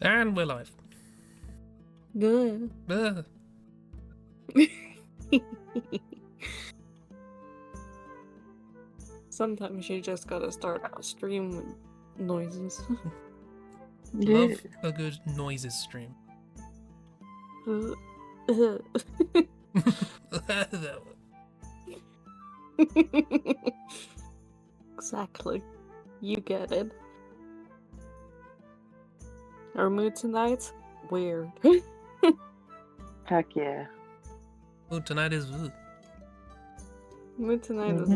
And we're live. Good. Sometimes you just gotta start a stream with noises. Love a good noises stream. Exactly. You get it. Our mood tonight? Weird. Heck yeah. Oh, tonight is. Mood tonight is.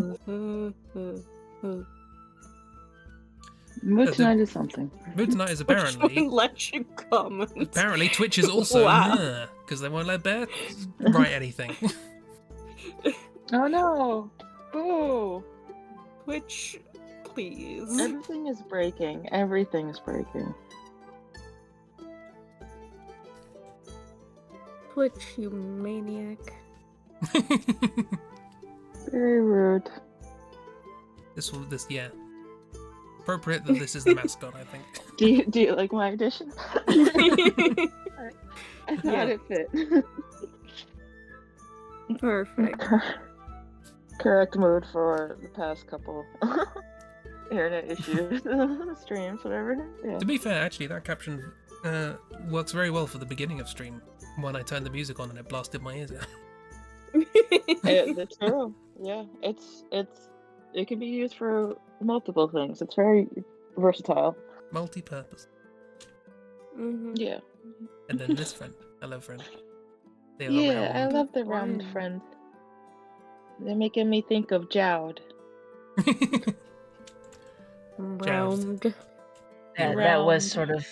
Mood tonight is something. Mood tonight is Which apparently. one let you comment? Apparently, Twitch is also Wow. because they won't let Bear write anything. Oh no! Boo! Twitch, please. Everything is breaking. Everything's breaking. Twitch, you maniac. Very rude. Yeah. Appropriate that this is the mascot, I think. Do you like my addition? I thought it fit. Perfect. Correct mood for the past couple internet issues, streams, whatever. Yeah. To be fair, actually, that caption works very well for the beginning of stream. When I turned the music on and it blasted my ears out. It's true. Yeah, it can be used for multiple things. It's very versatile. Multi-purpose. Mm-hmm. Yeah. And then this friend. Hello, friend. They are Yeah, I round. love the round friend. They're making me think of Jowd. Round. That was sort of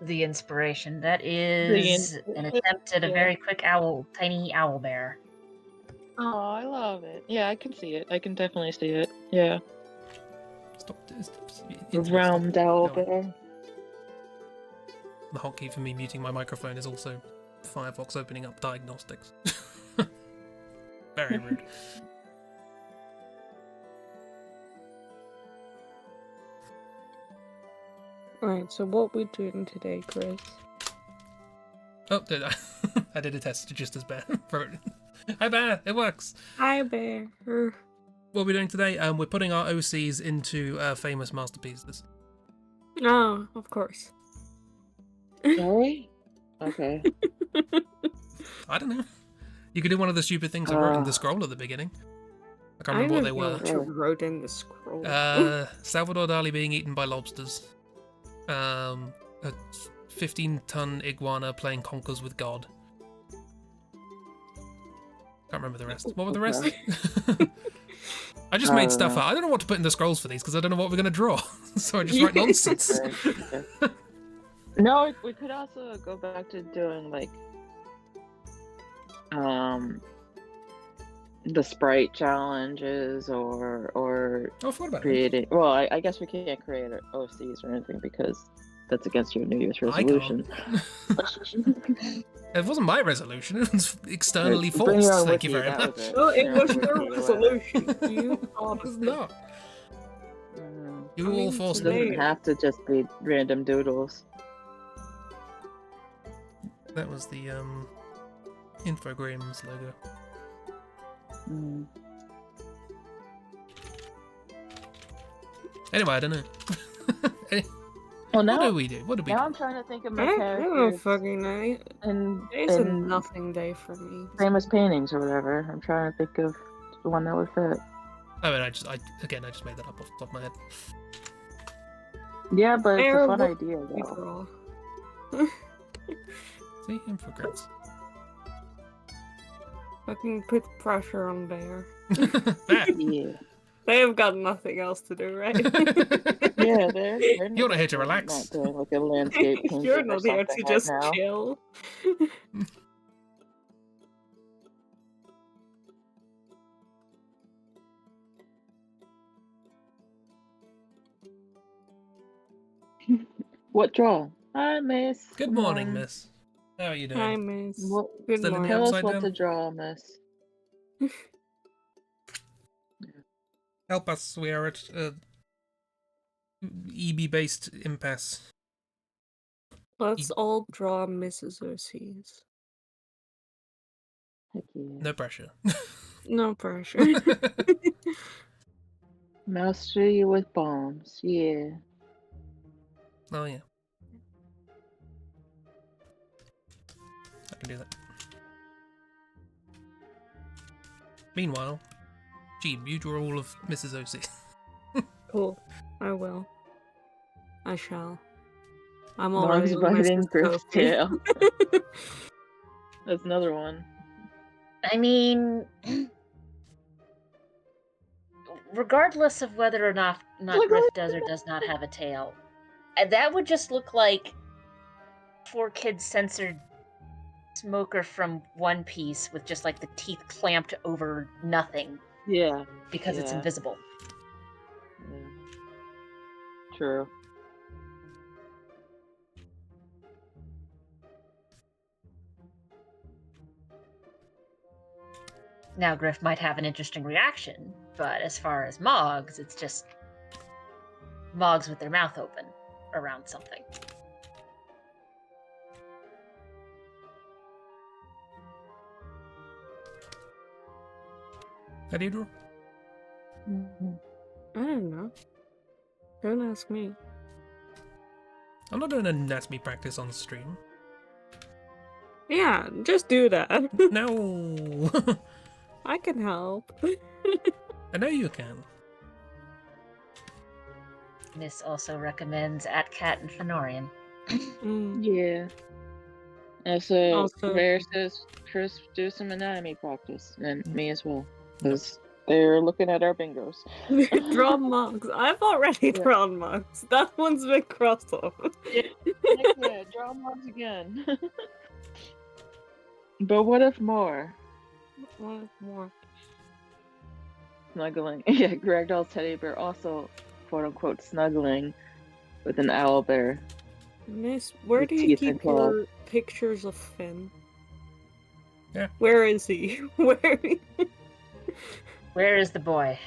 the inspiration. That is an attempt at a very quick tiny owl bear. Oh, I love it. Yeah, I can see it. I can definitely see it. Yeah. Stop. Round owl bear. The hotkey for me muting my microphone is also Firefox opening up diagnostics. Very rude. Alright, so what we doing today, Chris? Oh, did I? I did a test just as Bear. Hi, Bear. It works. Hi, Bear. What are we doing today? We're putting our OCs into famous masterpieces. Oh, of course. Sorry? Okay. I don't know. You could do one of the stupid things I wrote in the scroll at the beginning. I can't remember what they were. You wrote in the scroll. Salvador Dali being eaten by lobsters. A 15-ton iguana playing conkers with God. Can't remember the rest. What were the rest? I just made stuff up. I don't know what to put in the scrolls for these because I don't know what we're going to draw. So I just write nonsense. No, we could also go back to doing like the sprite challenges or Oh, I forgot about creating. Well, I guess we can't create OCs or anything because that's against your New Year's resolution. It wasn't my resolution. It was externally Bring forced. your own Thank you wiki, very that much. was it. Well, it Bring your was own your wiki, resolution. You It was not. You I mean, all forced It doesn't me. have to just be random doodles. That was the Infogrames logo. Mm. Anyway, I don't know. Well, now, What do we do? What do we now do? I'm trying to think of my I don't characters fucking know. and Today's a nothing day for me. famous paintings or whatever. I'm trying to think of the one that would fit. I mean, I just made that up off the top of my head. Yeah, but it's a fun Terrible. idea We though. draw. See, Infogrames. Fucking put pressure on Bear. There. Yeah. They have got nothing else to do, right? Yeah, they're You're not here to relax. Not doing like a landscape painting You're or not here something to just right now. chill. What draw? Hi, miss. Good morning, miss. How are you doing? Hi, miss. What, Good Still in the morning. tell us upside what down? to draw, miss. Help us. We are at EB-based impasse. Let's all draw Mrs. OCs. Heck yeah. No pressure. No pressure. Mastery with bombs, yeah. Oh yeah. I can do that. Meanwhile, Jeeb, you draw all of Mrs. OC. Cool. I will. I shall. I'm Mogs already biting Mrs. Griff's Sophie. tail. That's another one. I mean, regardless of whether or not Griff does or does not have a tail, that would just look like 4Kids censored Smoker from One Piece with just like the teeth clamped over nothing. Yeah. Because it's invisible. Yeah. True. Now, Griff might have an interesting reaction, but as far as Mogs, it's just Mogs with their mouth open around something. How do you draw? I don't know. Don't ask me. I'm not doing anatomy practice on stream. Yeah, just do that. No! I can help. I know you can. This also recommends @Cat and Fenorian. Yeah. Also, Rare says Chris do some anatomy practice, and me as well, because they're looking at our bingos. Draw Mogs. I've already drawn Mogs. That one's been crossed off. Yeah, draw Mogs again. But what if more? What if more? Snuggling. Yeah, Ragdoll's teddy bear also, quote unquote, snuggling with an owl bear. Miss, where With do you teeth keep and claws. your pictures of Finn? Yeah. Where is he? Where is the boy?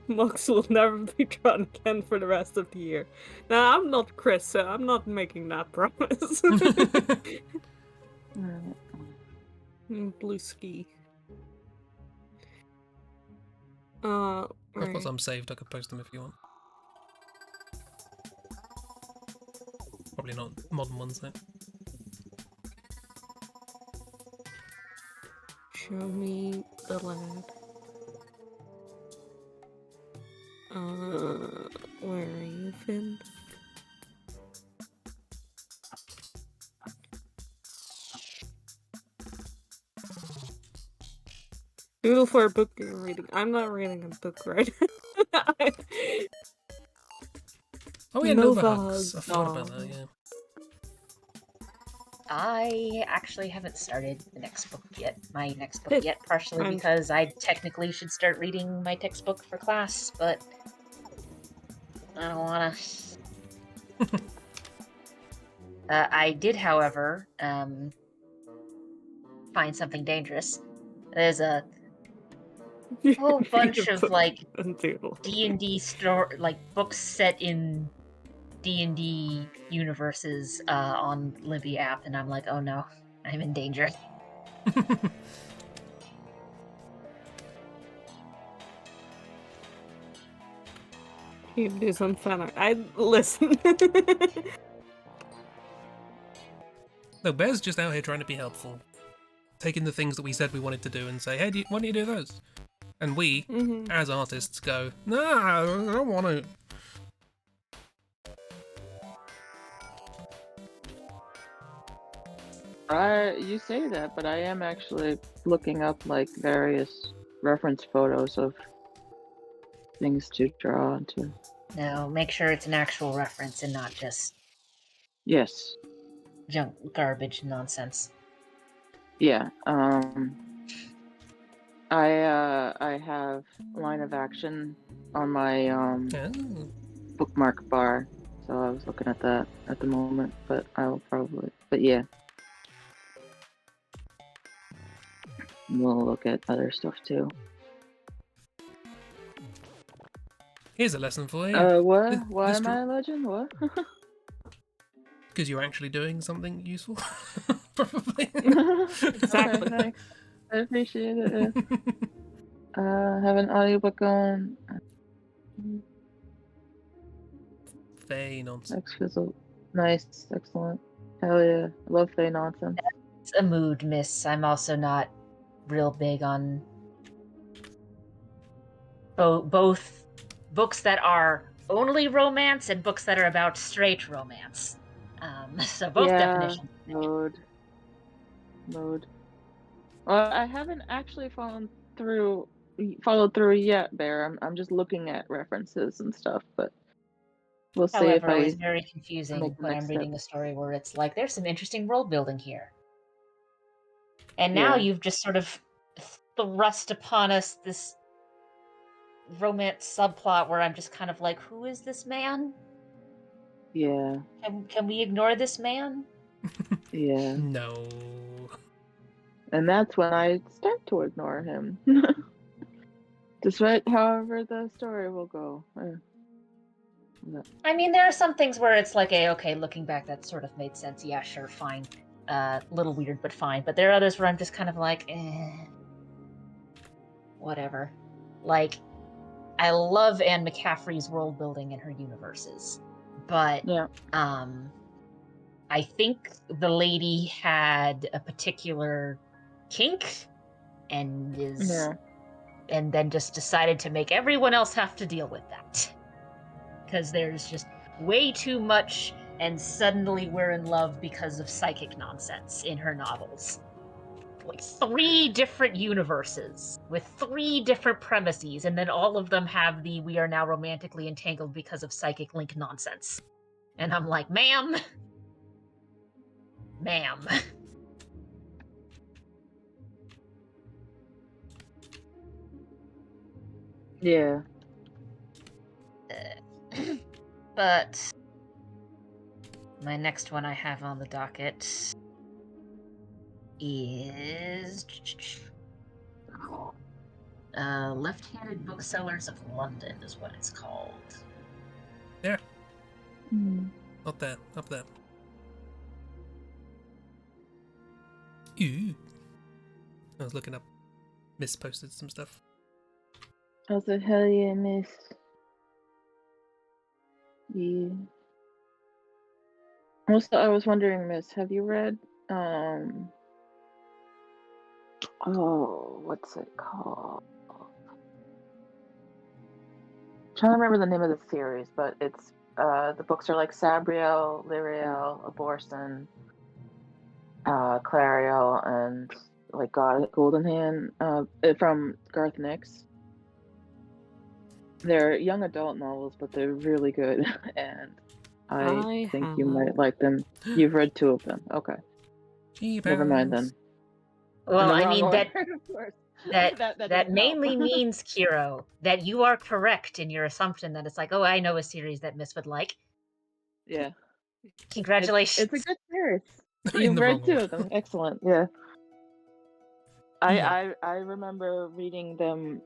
Mox will never be drawn again for the rest of the year. Now, I'm not Chris, so I'm not making that promise. Blue ski. I've got right. some saved, I could post them if you want. Probably not modern ones though. Show me the lad. Where are you, Finn? Doodle for a book you're reading. I'm not reading a book right now. Oh yeah, Nova Nova Hugs. I Hugs. forgot about that, yeah. I actually haven't started the next book yet. My next book yet, partially because I technically should start reading my textbook for class, but I don't wanna. I did, however, find something dangerous. There's a whole bunch of like D&D books set in D&D universes on Libby app, and I'm like, oh no, I'm in danger. You do some fan art. I listen. No, Bear's just out here trying to be helpful. Taking the things that we said we wanted to do and say, hey, why don't you do those? And we, as artists, go, no, I don't want to. You say that, but I am actually looking up like various reference photos of things to draw onto. No, make sure it's an actual reference and not just junk, garbage, nonsense. Yeah. I have line of action on my bookmark bar, so I was looking at that at the moment, but I'll probably. But yeah. We'll look at other stuff too. Here's a lesson for you. What? Why am I a legend? What? Because you're actually doing something useful, probably. Exactly. Okay, thanks. I appreciate it. Have an audiobook going. Fey nonsense. Exquisite. Nice. Excellent. Hell yeah. I love Fey nonsense. It's a mood, miss. I'm also not real big on both books that are only romance and books that are about straight romance. So both definitions. Mode. Well, I haven't actually followed through yet, Bear. I'm just looking at references and stuff, but we'll see if However, it was I very confusing make the when next I'm step. reading a story where it's like, there's some interesting world building here. And now Yeah. you've just sort of thrust upon us this romance subplot where I'm just kind of like, who is this man? Yeah. Can we ignore this man? Yeah. No. And that's when I start to ignore him. Despite however the story will go. Yeah. I mean, there are some things where it's like, okay, looking back, that sort of made sense. Yeah, sure, fine. Little weird, but fine. But there are others where I'm just kind of like, whatever. Like, I love Anne McCaffrey's world building and her universes, but Yeah. I think the lady had a particular kink and and then just decided to make everyone else have to deal with that. Because there's just way too much, and suddenly we're in love because of psychic nonsense in her novels. Like 3 different universes with 3 different premises, and then all of them have the we are now romantically entangled because of psychic link nonsense. And I'm like, ma'am. Yeah. But my next one I have on the docket is Left-Handed Booksellers of London is what it's called. Yeah. Mm. Up there. Ooh. I was looking up. Miss posted some stuff. I was like, hell yeah, miss. Yeah. Also, I was wondering, miss, have you read, what's it called? I'm trying to remember the name of the series, but it's, the books are like Sabriel, Lyriel, Aborson, Clariel, and like Golden Hand, from Garth Nix. They're young adult novels, but they're really good, and I think you might like them. You've read 2 of them. Okay. Never mind then. Well, I mean order, of course. that mainly means, Kiro, that you are correct in your assumption that it's like, oh, I know a series that Miss would like. Yeah. Congratulations. It's a good series. You've read 2 of them. Excellent. Yeah. I remember reading them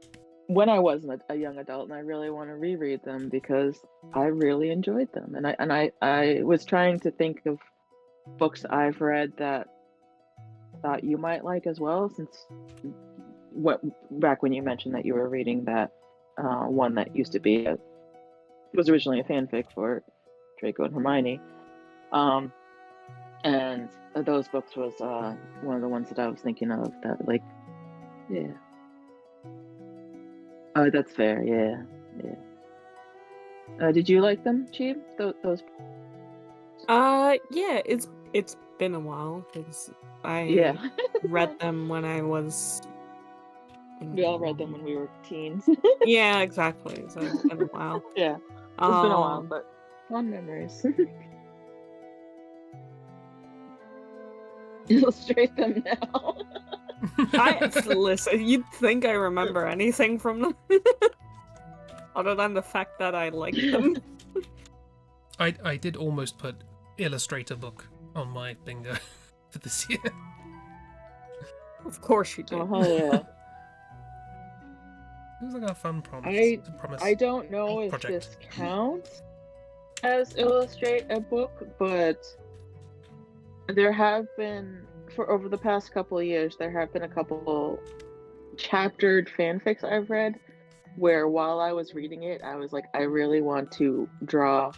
when I wasn't a young adult, and I really want to reread them because I really enjoyed them. And I was trying to think of books I've read that thought you might like as well, since back when you mentioned that you were reading that one that used to be was originally a fanfic for Draco and Hermione, and those books was one of the ones that I was thinking of. That, like, yeah. Oh, that's fair. Yeah. Did you like them, Chib? Those. Yeah. It's been a while because I read them when I was. We all read them when we were teens. Yeah, exactly. So it's been a while. Yeah, it's been a while, but fond memories. Illustrate them now. Listen, you'd think I remember anything from them, other than the fact that I liked them. I did almost put illustrator book on my bingo for this year. Of course you did. Oh, yeah. Seems like a fun promise. I don't know if project. this counts as illustrate a book, but there have been, for over the past couple of years, there have been a couple chaptered fanfics I've read where while I was reading it, I was like, I really want to draw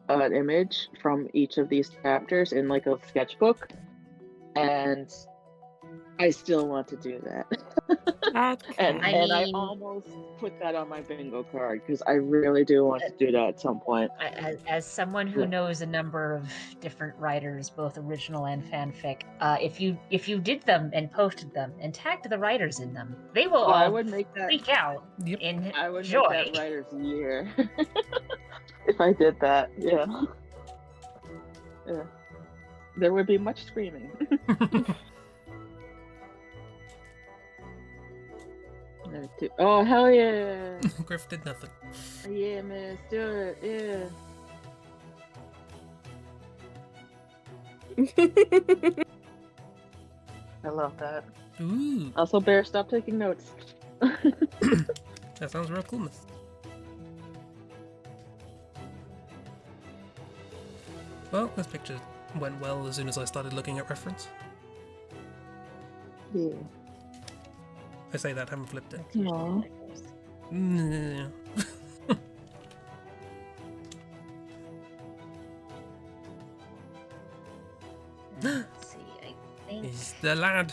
an image from each of these chapters in like a sketchbook, and I still want to do that. And I almost put that on my bingo card because I really do want to do that at some point. As someone who knows a number of different writers, both original and fanfic, if you did them and posted them and tagged the writers in them, they will all I would make that freak out in I would joy. make that writer's year if I did that. Yeah. Yeah. There would be much screaming. Oh, hell yeah! Griff did nothing. Yeah, man, let's do it, yeah. I love that. Ooh. Also, Bear, stop taking notes. That sounds real cool, miss. Well, this picture went well as soon as I started looking at reference. Yeah. I say that, haven't flipped it. Aww. No. Let's see, I think He's the lad.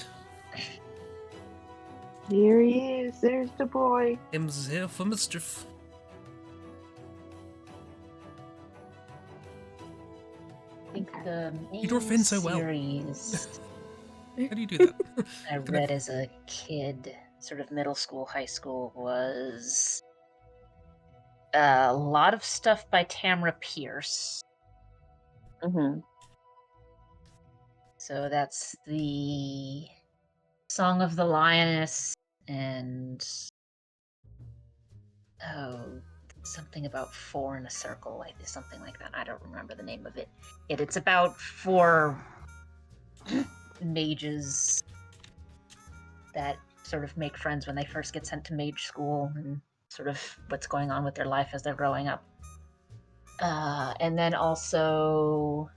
Here he is. There's the boy. Him's here for mischief. the You draw Finn so well. series How do you do that? I read as a kid, sort of middle school, high school, was a lot of stuff by Tamra Pierce. Mm-hmm. So that's the Song of the Lioness and something about four in a circle, like something like that. I don't remember the name of it. It's about four mages that sort of make friends when they first get sent to mage school and sort of what's going on with their life as they're growing up. And then also,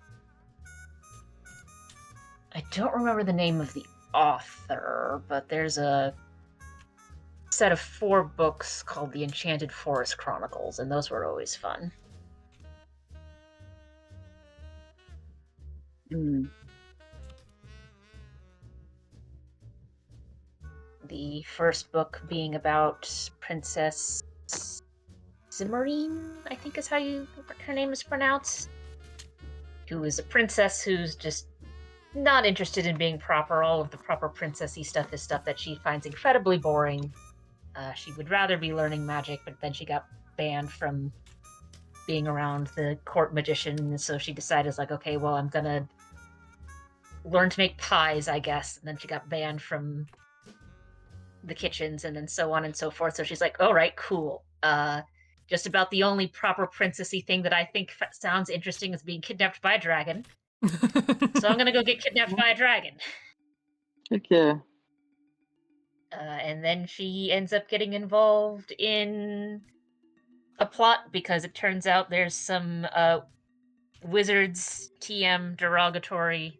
I don't remember the name of the author, but there's a set of 4 books called The Enchanted Forest Chronicles, and those were always fun. Mm. The first book being about Princess Zimmerine, I think is how her name is pronounced, who is a princess who's just not interested in being proper. All of the proper princessy stuff is stuff that she finds incredibly boring. She would rather be learning magic, but then she got banned from being around the court magician, and so she decided, like, okay, well, I'm gonna learn to make pies, I guess. And then she got banned from the kitchens, and then so on and so forth. So she's like, all right, cool. Just about the only proper princessy thing that I think sounds interesting is being kidnapped by a dragon. So I'm gonna go get kidnapped by a dragon. Okay. And then she ends up getting involved in a plot because it turns out there's some wizards, TM derogatory,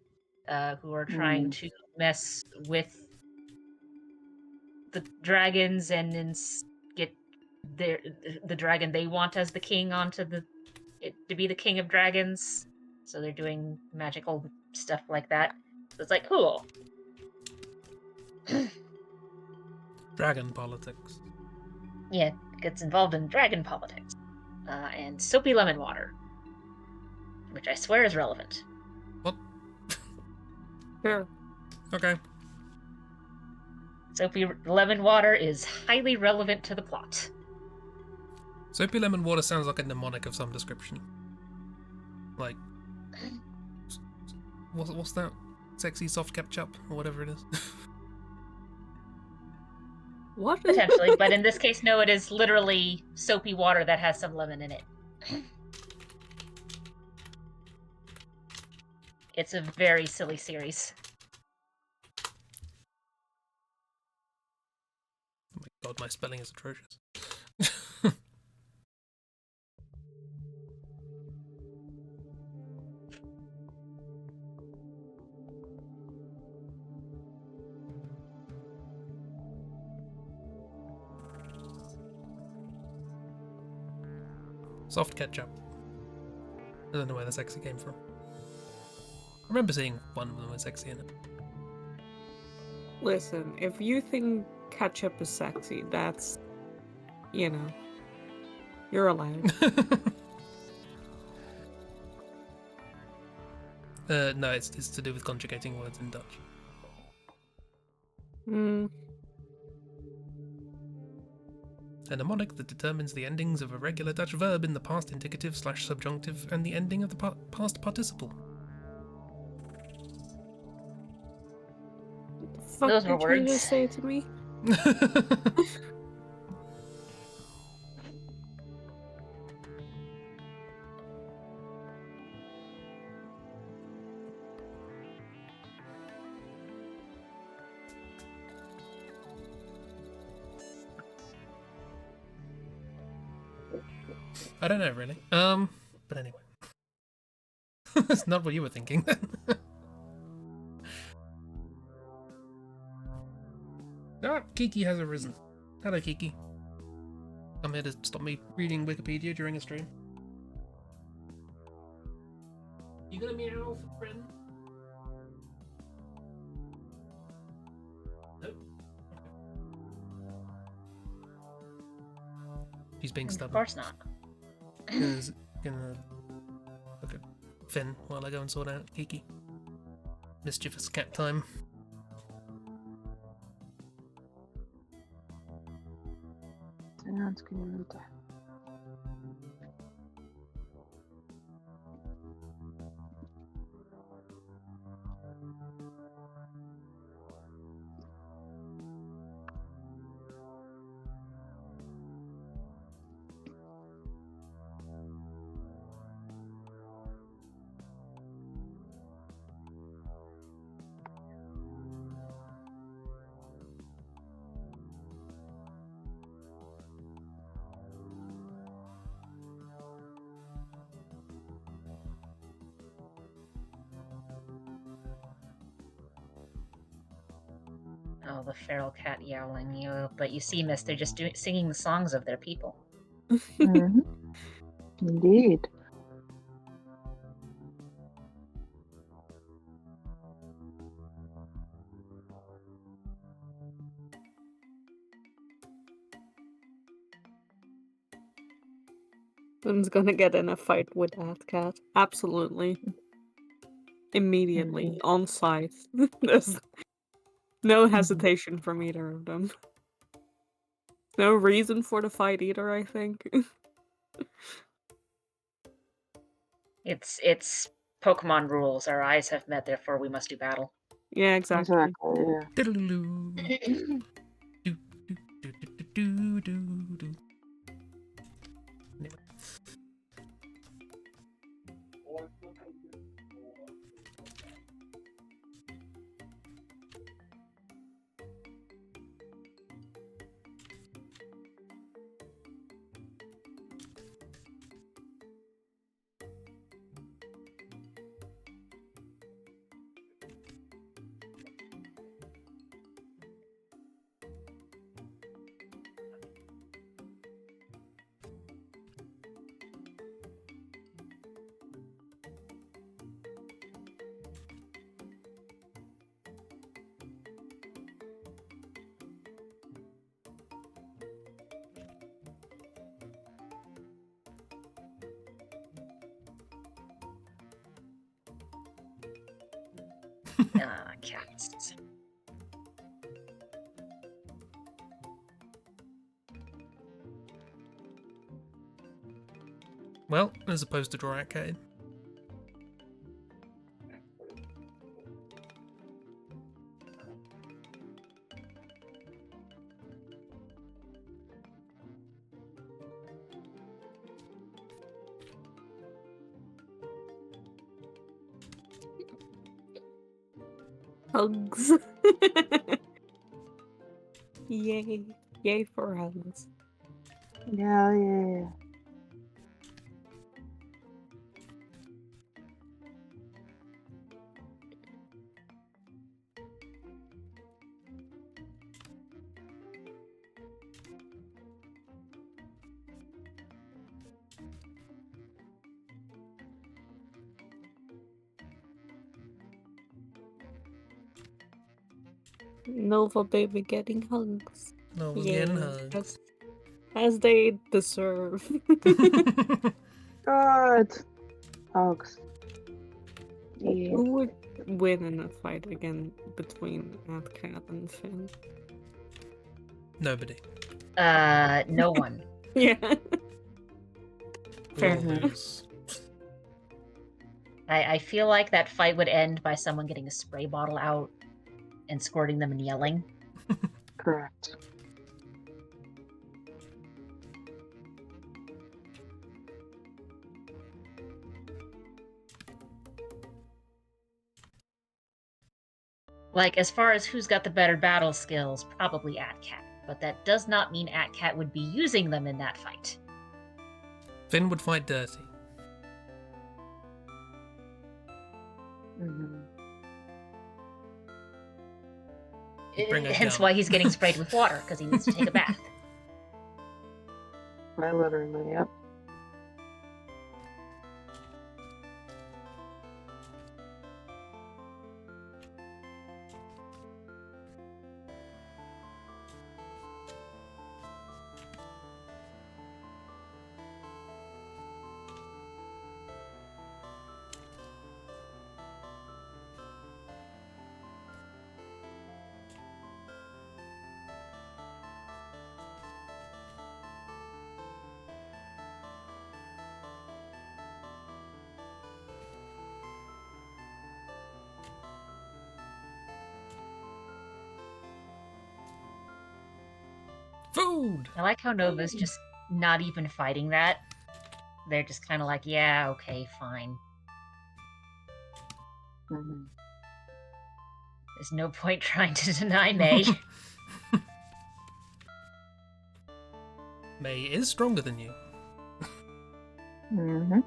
who are trying to mess with the dragons and then get the dragon they want as the king onto to be the king of dragons. So they're doing magical stuff like that. So it's like, cool. Dragon politics. Yeah, gets involved in dragon politics. And soapy lemon water, which I swear is relevant. What? Sure. Okay. Soapy lemon water is highly relevant to the plot. Soapy lemon water sounds like a mnemonic of some description. Like, what's that? Sexy soft ketchup or whatever it is. What? Potentially, but in this case, no, it is literally soapy water that has some lemon in it. It's a very silly series. Oh my God, my spelling is atrocious. Soft ketchup. I don't know where the sexy came from. I remember seeing one of them with sexy in it. Listen, if you think ketchup is sexy, that's, you know, you're allowed. No, it's to do with conjugating words in Dutch. A mnemonic that determines the endings of a regular Dutch verb in the past indicative / subjunctive and the ending of the past participle. Fuck Those were did you words. just say to me? I don't know really. But anyway. That's not what you were thinking then. Ah, Kiki has arisen. Hello, Kiki. I'm here to stop me reading Wikipedia during a stream. You gonna meow, friend? Nope. She's being stubborn. Of course not. Gonna look at Finn while I go and sort out Kiki. Mischievous cat time. Sounds good. Oh, the feral cat yowling. But you see, miss, they're just singing the songs of their people. Mm-hmm. Indeed. Finn's gonna get in a fight with that cat. Absolutely. Immediately. On sight. There's no hesitation from either of them. No reason for the fight either, I think. It's Pokemon rules. Our eyes have met, therefore we must do battle. Yeah, exactly. Yeah. Diddle-oo. Do. Anyway. Cats. Well, as opposed to draw out cat. Hugs. Yay. Yay for hugs. Yeah. Nova baby getting hugs. No, was Yay. getting hugs. As they deserve. God. Hogs. Yeah. Who would win in a fight again between Cat and Finn? Nobody. No one. Yeah. We Fair all enough. lose. I feel like that fight would end by someone getting a spray bottle out and squirting them and yelling. Correct. Like, as far as who's got the better battle skills, probably AtCat. But that does not mean AtCat would be using them in that fight. Finn would fight dirty. Mm-hmm. Bring a Hence gun. why he's getting sprayed with water, because he needs to take a bath. Quite literally, yep. Food! I like how Nova's just not even fighting that. They're just kind of like, yeah, okay, fine. Mm-hmm. There's no point trying to deny May. May is stronger than you. Mm-hmm.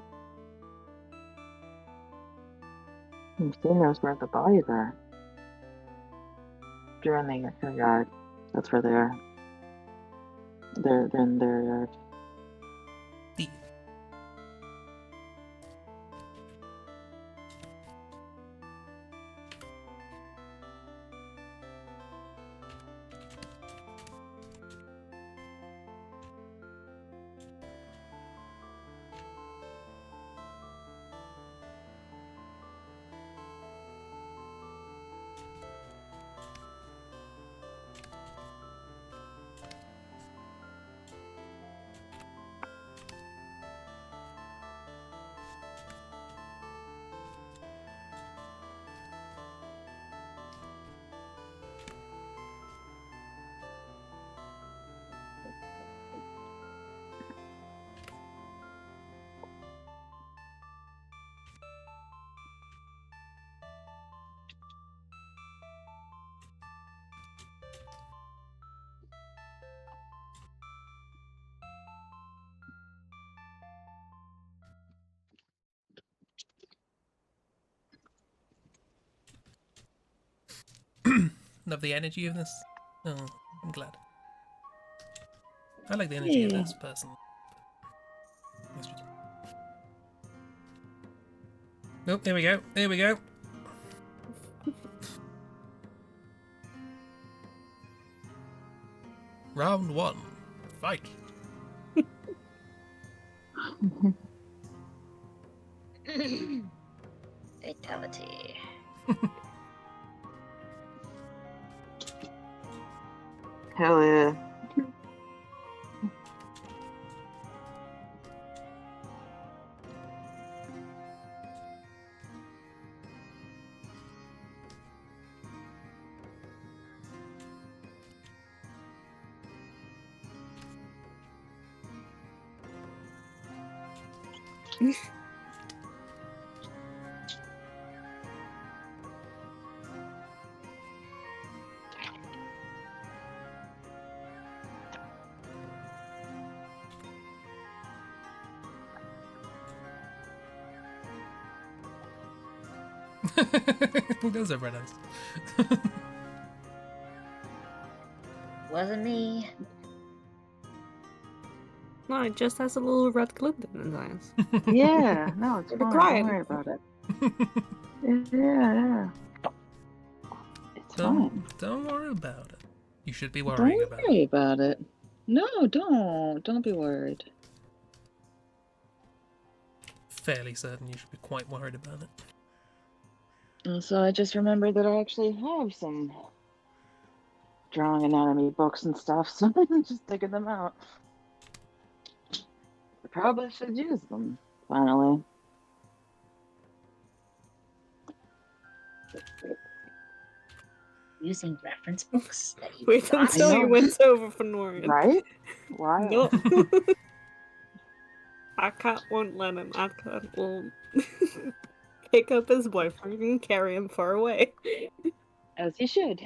You've seen those where the bodies are. If you're in the yard, that's where they are. They're in their yard. Thief. Love the energy of this. Oh, I'm glad. I like the energy of this person. Nope, here we go. Here we go. Round 1. Fight. Fatality. Hell yeah. Who does have red eyes? Wasn't me. No, it just has a little red glint in his eyes. Yeah, no, it's You're fine. crying. Don't worry about it. Yeah. It's fine. Don't worry about it. You should be Don't worrying about worry it. about it. No, don't. Don't be worried. Fairly certain you should be quite worried about it. And so I just remembered that I actually have some drawing anatomy books and stuff, so I'm just digging them out. I probably should use them, finally. Using reference books that you Wait got. until you went over for Norian. Right? Why? No. Cat won't let him. Cat will pick up his boyfriend and carry him far away. As you should.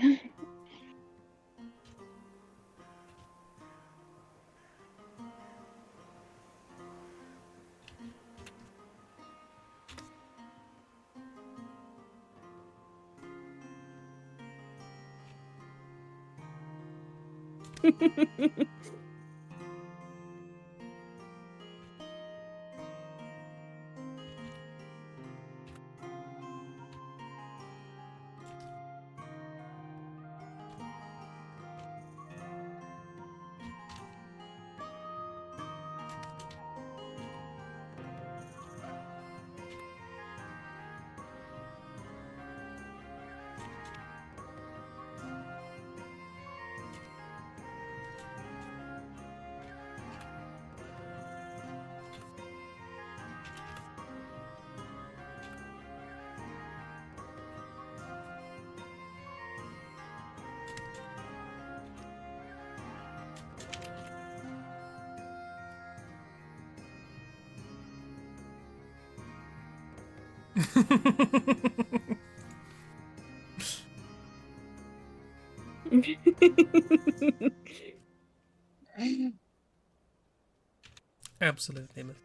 Absolutely, miss.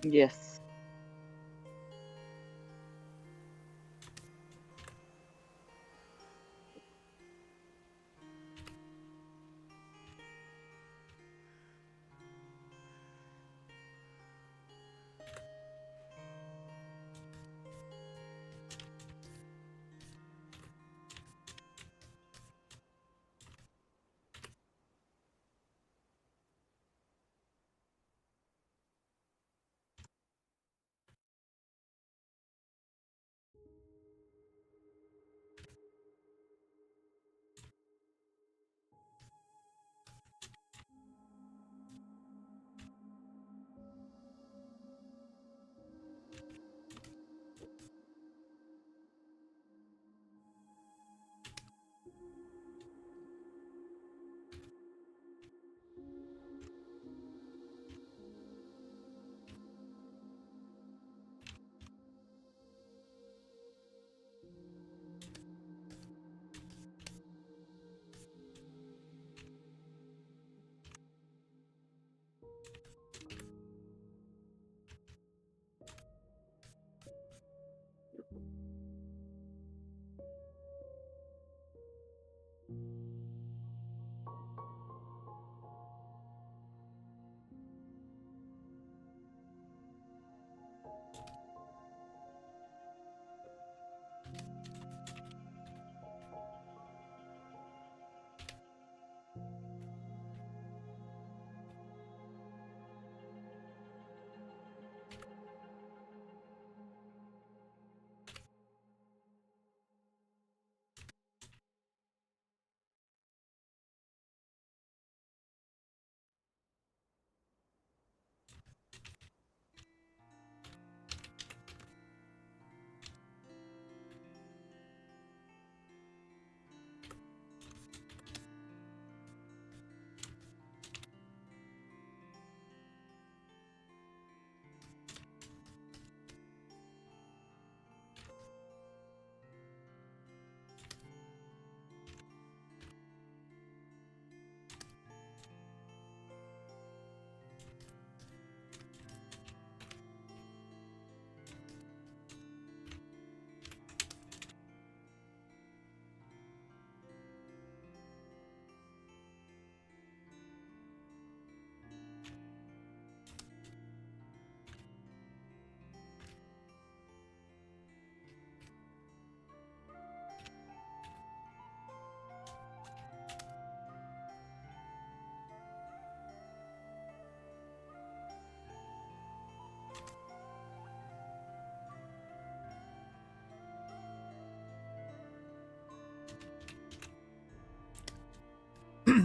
Yes.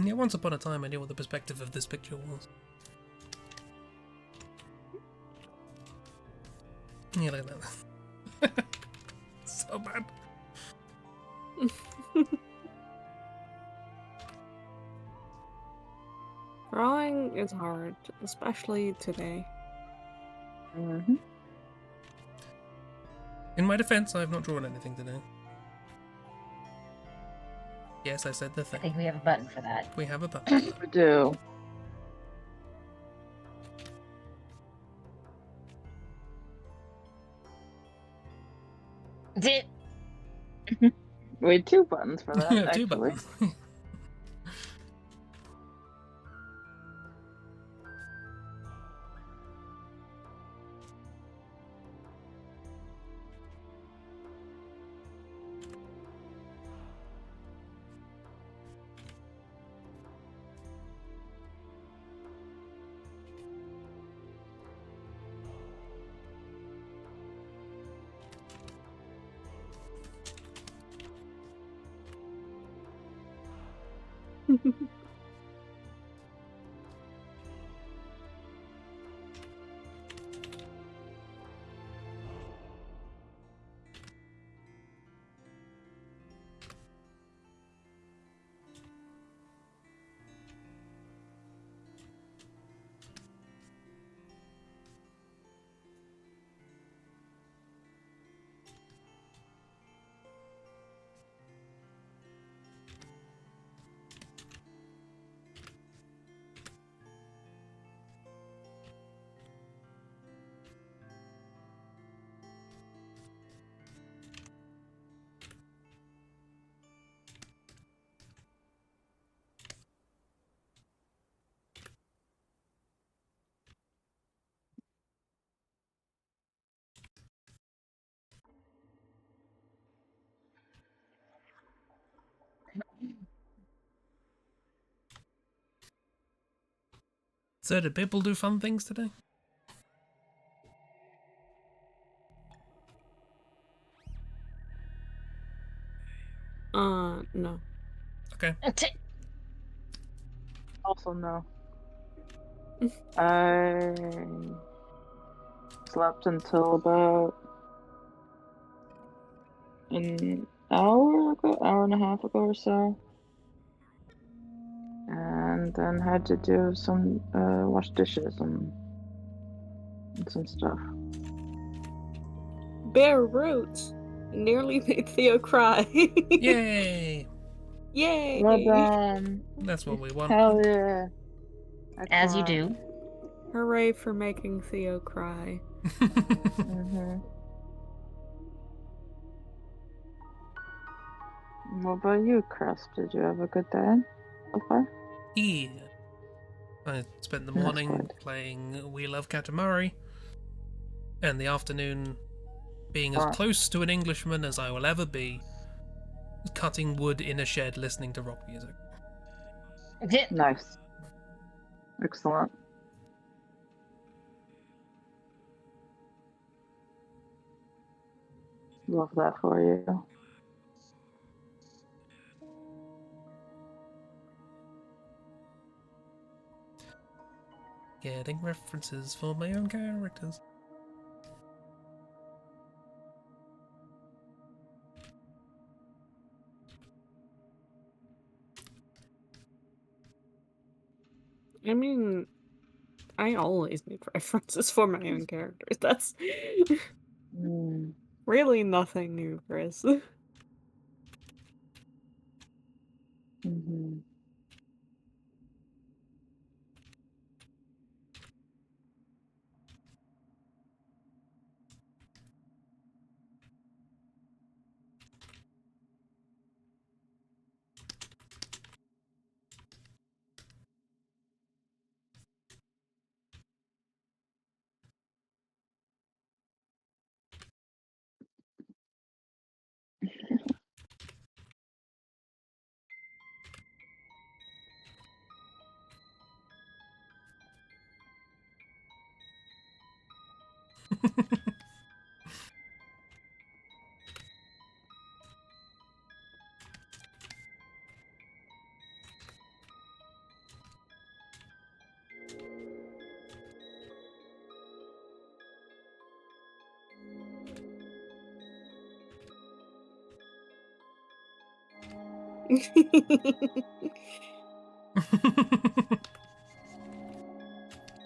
Yeah, once upon a time I knew what the perspective of this picture was. Yeah, look at that. So bad. Drawing is hard, especially today. Mm-hmm. In my defense, I have not drawn anything today. Yes, I said the I thing. think we have a button for that. We have a button. We do. Did We had 2 buttons for that, Two actually. buttons. So did people do fun things today? No. Okay. Also, no. I slept until about an hour and a half ago or so. And then had to do some, wash dishes and some stuff. Bare roots nearly made Theo cry. Yay! Yay! Well done. That's what we want. Hell yeah. as you Excellent. do. Hooray for making Theo cry. Mm-hmm. What about you, Crest? Did you have a good day so far? Yeah. I spent the That's morning good. playing We Love Katamari, and the afternoon being as Alright. close to an Englishman as I will ever be, cutting wood in a shed listening to rock music. Nice. Excellent. Love that for you. Getting references for my own characters. I mean, I always make references for my own characters. That's Mm. really nothing new, Chris. Mm-hmm.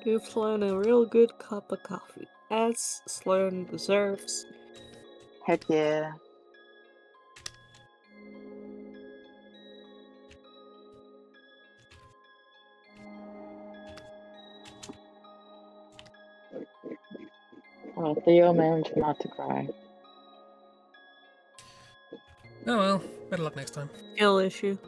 Give Sloan a real good cup of coffee, as Sloan deserves. Heck yeah. Well, Theo managed not to cry. Oh well, better luck next time. Skill issue.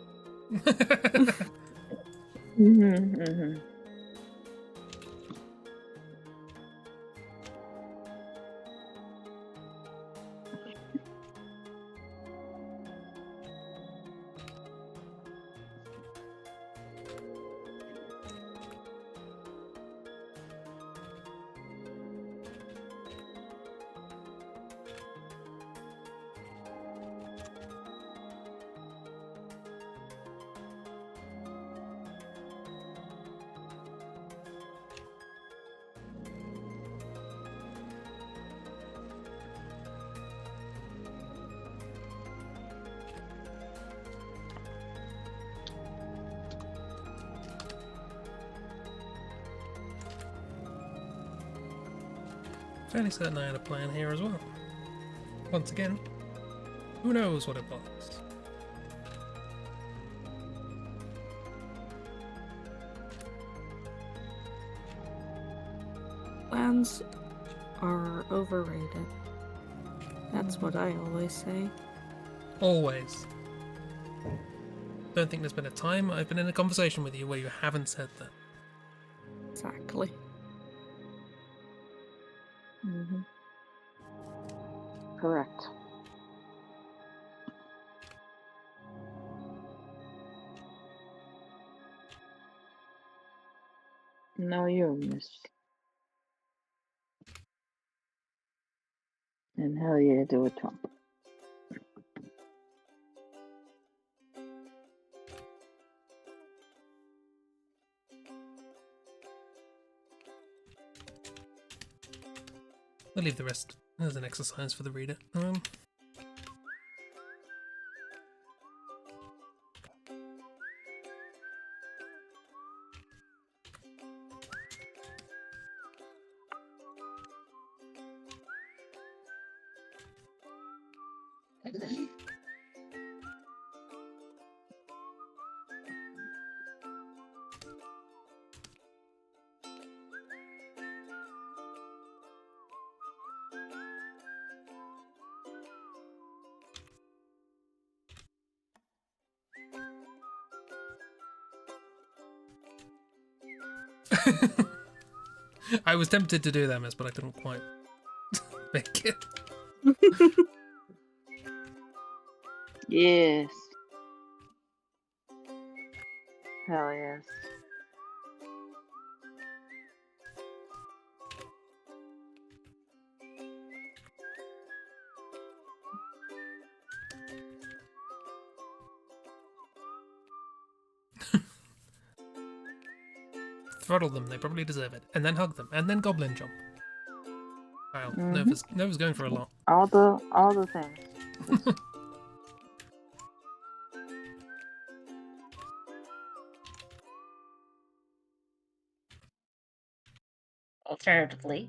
Fairly certain I had a plan here as well. Once again, who knows what it was? Plans are overrated. That's what I always say. Always. Don't think there's been a time I've been in a conversation with you where you haven't said that. Exactly. Correct. No, you, miss. And hell yeah, do it, Trump. I'll leave the rest as an exercise for the reader. I was tempted to do that, miss, but I couldn't quite make it. Yes. Hell yes. Throttle them, they probably deserve it. And then hug them, and then goblin jump. Wow, Nova's going for a lot. All the things. Alternatively,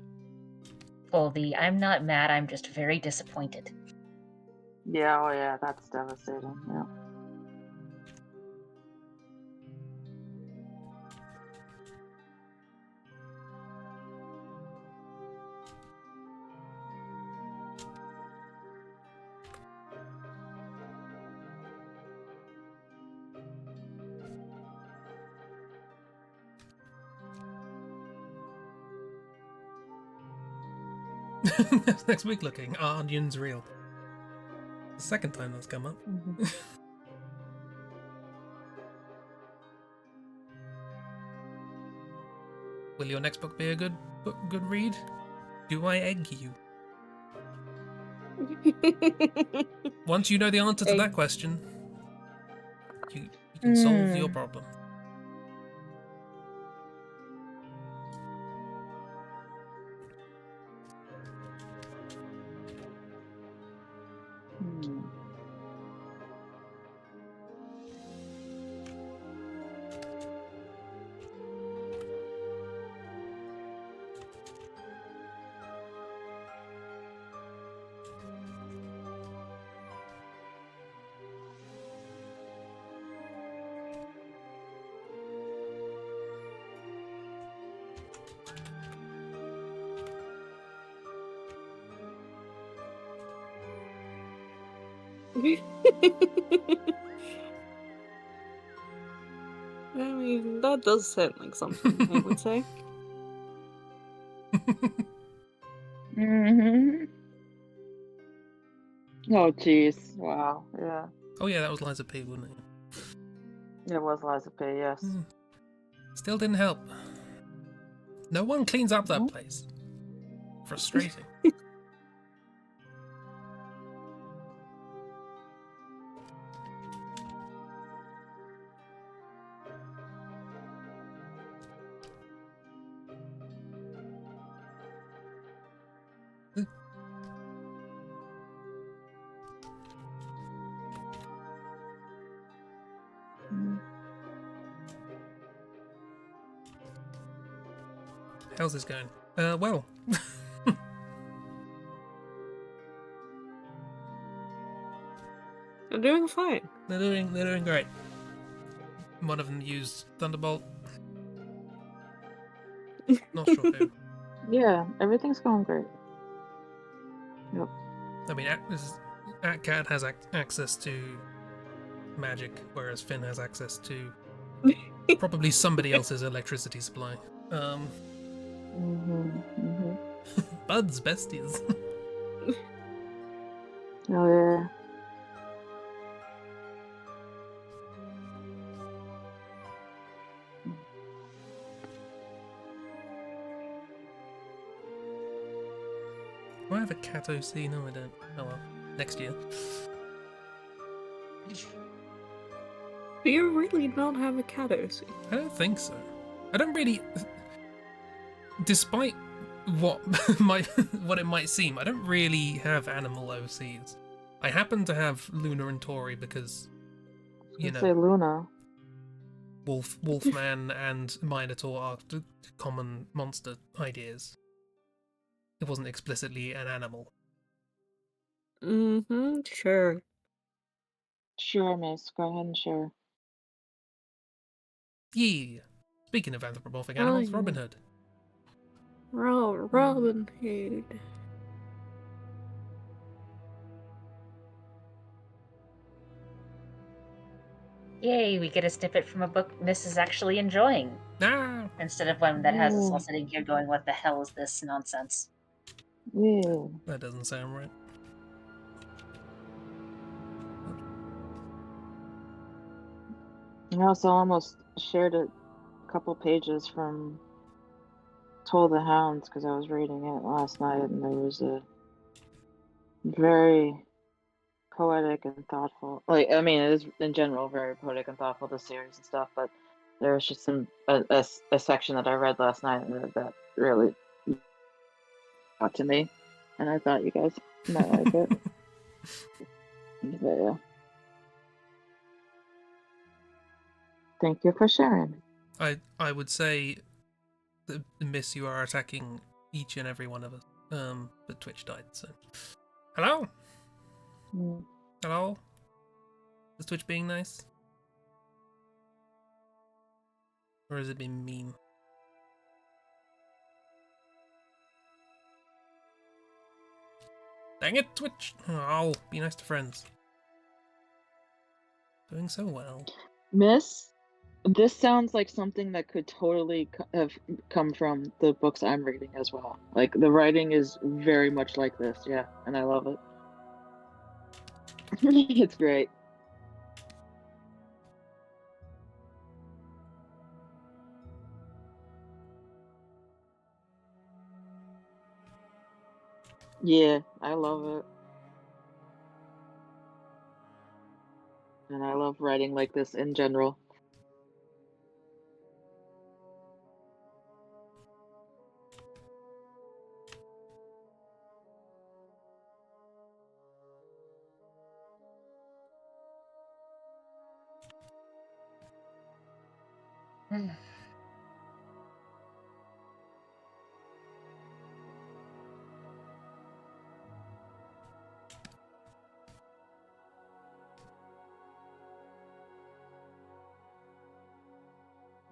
pull the I'm not mad, I'm just very disappointed. Yeah, oh yeah, that's devastating. Yeah. Next week looking, are onions real? The second time that's come up. Will your next book be a good read? Do I egg you? Once you know the answer to that question, you can solve your problem. I mean, that does sound like something I would say. Mm-hmm. Oh, jeez. Wow. Yeah. Oh yeah, that was Liza P, wasn't it? It was Liza P, yes. Still didn't help. No one cleans up that Nope. place. Frustrating. Mhm. How's this going? Well. They're doing fine. They're doing great. One of them used Thunderbolt. Not sure who. Yeah, everything's going great. Yep. I mean, Cat has access to magic, whereas Finn has access to probably somebody else's electricity supply. Buds, besties. Oh, yeah. Do I have a Cat OC? No, I don't. Oh well. Next year. Do you really not have a cat OC? I don't think so. I don't really. Despite what what it might seem, I don't really have animal OCs. I happen to have Luna and Tori because, you know, Say Luna. Wolfman and Minotaur are common monster ideas. It wasn't explicitly an animal. Mm-hmm, sure. Sure, miss. Go ahead and share. Yeah. Speaking of anthropomorphic animals, yeah. Robin Hood. Robin Hood. Yay, we get a snippet from a book Miss is actually enjoying. Ah! Instead of one that has us all sitting here going, what the hell is this nonsense? Yeah. That doesn't sound right. I also almost shared a couple pages from Toll the Hounds because I was reading it last night, and there was a very poetic and thoughtful. Like, I mean, it is in general very poetic and thoughtful, the series and stuff. But there was just a section that I read last night that really got to me, and I thought you guys might like it. But, yeah. Thank you for sharing. I would say that Miss, you are attacking each and every one of us. But Twitch died, so. Hello? Mm. Hello? Is Twitch being nice? Or has it been mean? Dang it, Twitch! Oh, be nice to friends. Doing so well. Miss, this sounds like something that could totally have come from the books I'm reading as well. Like, the writing is very much like this, yeah, and I love it. It's great. Yeah, I love it. And I love writing like this in general.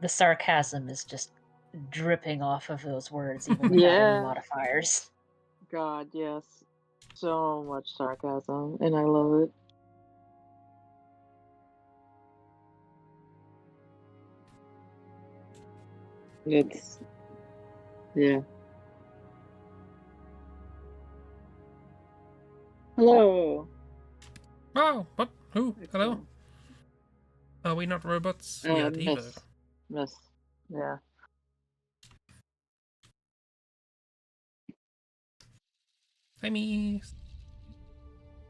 The sarcasm is just dripping off of those words, even without any modifiers. God, yes. So much sarcasm, and I love it. It's, yeah. Hello. Oh, what? Who? Hello? Excellent. Are we not robots? We are Evo. Miss. Yeah. Hi, me.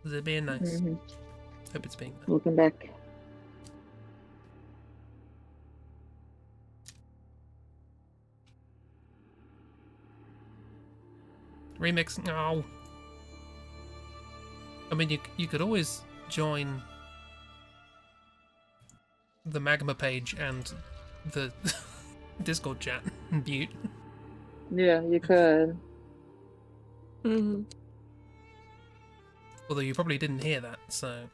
Is it being nice? Mm-hmm. Hope it's being nice. Welcome back. Remix. No. I mean, you could always join the Magma page and the Discord chat and mute. Yeah, you could. Mm-hmm. Although you probably didn't hear that, so.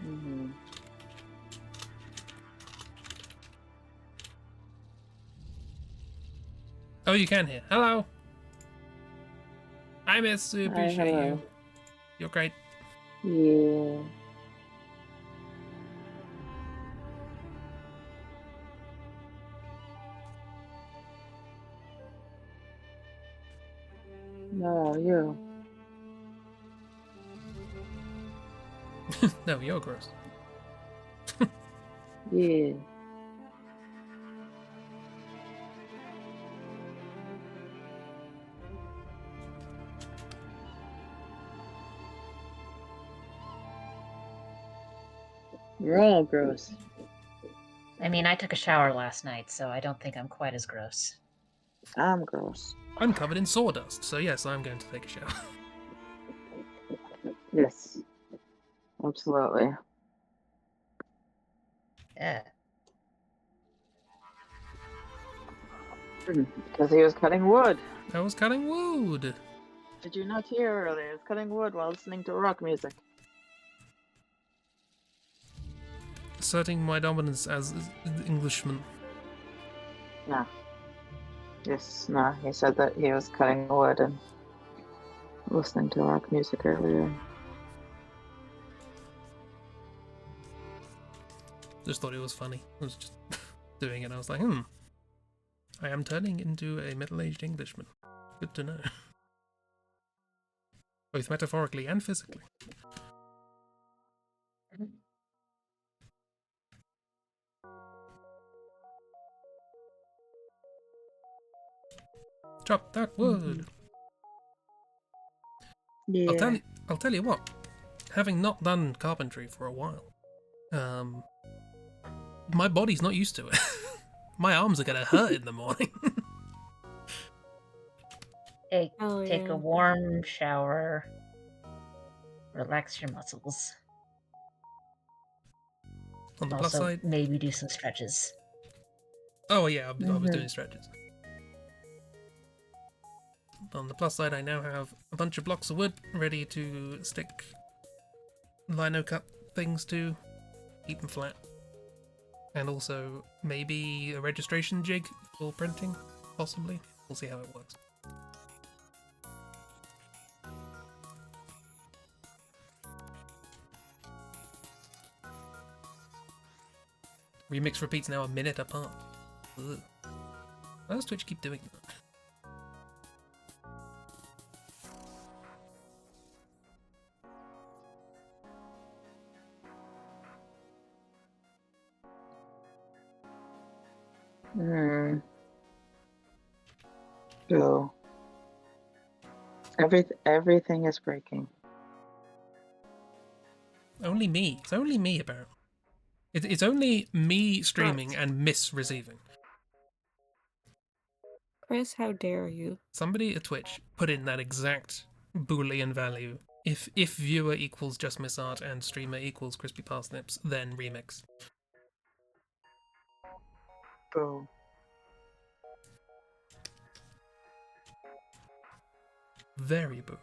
Mm-hmm. Oh, you can hear. Hello. I miss you. Appreciate hello. you. You're great. Yeah. No, you. No, you're gross. Yeah. We're all gross. I mean, I took a shower last night, so I don't think I'm quite as gross. I'm gross. I'm covered in sawdust, so yes, I'm going to take a shower. Yes. Absolutely. Yeah. Because he was cutting wood. I was cutting wood. Did you not hear earlier? He was cutting wood while listening to rock music. Asserting my dominance as an Englishman. No. Yes, no. He said that he was cutting wood and listening to rock music earlier. Just thought it was funny. I was just doing it. I was like, I am turning into a middle-aged Englishman. Good to know. Both metaphorically and physically. Chop that wood. Yeah. I'll tell you what. Having not done carpentry for a while, my body's not used to it. My arms are gonna hurt in the morning. Take a warm shower. Relax your muscles. On the plus side, maybe do some stretches. Oh yeah, I was doing stretches. On the plus side, I now have a bunch of blocks of wood ready to stick lino cut things to, keep them flat. And also maybe a registration jig for printing, possibly. We'll see how it works. Remix repeats now a minute apart. Ugh. Why does Twitch keep doing that? So everything is breaking. Only me. It's only me, apparently. It's only me streaming and Miss receiving. Chris, how dare you? Somebody at Twitch put in that exact Boolean value. If viewer equals JustMissArt and streamer equals Crispy Parsnips, then remix. Boom. Very boo.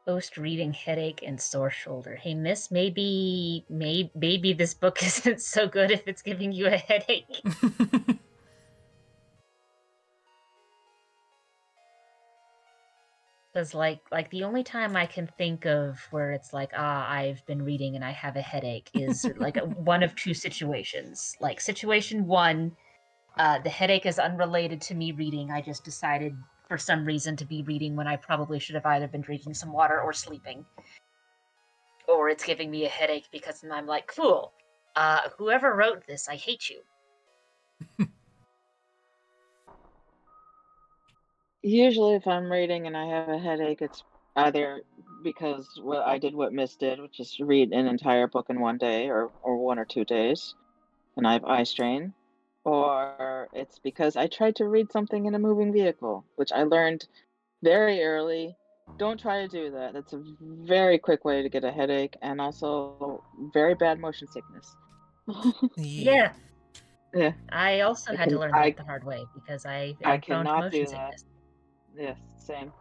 Post reading headache and sore shoulder. Hey, miss, maybe this book isn't so good if it's giving you a headache. Because like the only time I can think of where it's like, I've been reading and I have a headache is like one of two situations. Like situation one, the headache is unrelated to me reading. I just decided for some reason to be reading when I probably should have either been drinking some water or sleeping. Or it's giving me a headache because I'm like, cool, whoever wrote this, I hate you. Usually, if I'm reading and I have a headache, it's either because I did what Miss did, which is read an entire book in one day or 1 or 2 days, and I have eye strain, or it's because I tried to read something in a moving vehicle, which I learned very early. Don't try to do that. That's a very quick way to get a headache and also very bad motion sickness. Yeah. Yeah. I also had to learn that the hard way because I am prone to cannot motion do that. sickness. Yes, same.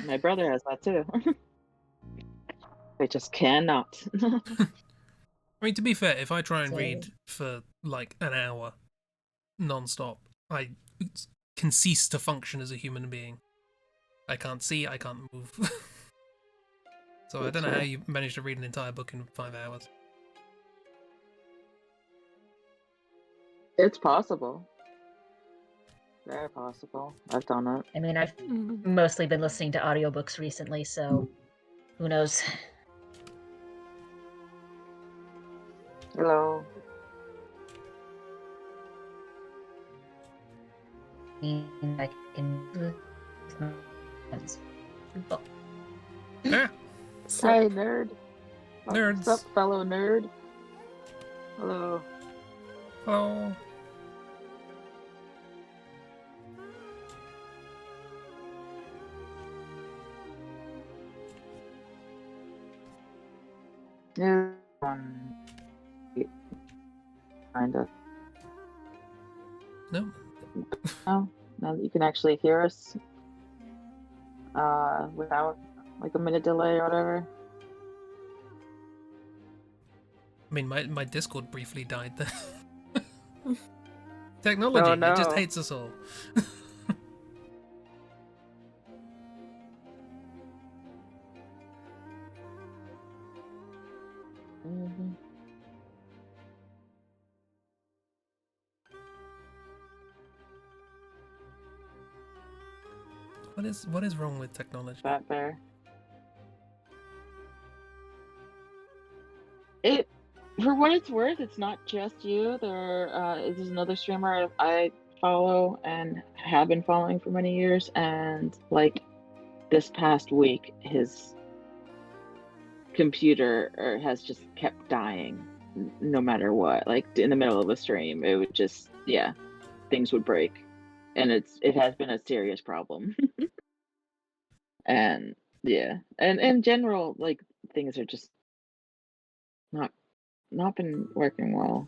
My brother has that too. I just cannot. I mean, to be fair, if I try and So- read for like an hour non-stop, I can cease to function as a human being. I can't see, I can't move. So I don't know how you managed to read an entire book in 5 hours. It's possible. Very possible. I've done it. I mean, I've mostly been listening to audiobooks recently, so who knows? Hello. I can. Yeah, Hey, nerd. Nerds. What's up, fellow nerd? Hello. hello. New one. Kinda. No, Now that you can actually hear us without like a minute delay or whatever. I mean, my Discord briefly died there. Technology, Oh, it just no. hates us all. Mm-hmm. What is wrong with technology? Fat Bear. For what it's worth, it's not just you. There's another streamer I follow and have been following for many years, and like this past week, his computer has just kept dying, no matter what. Like in the middle of a stream, it would just things would break, and it has been a serious problem. And and in general, like things are just not been working well.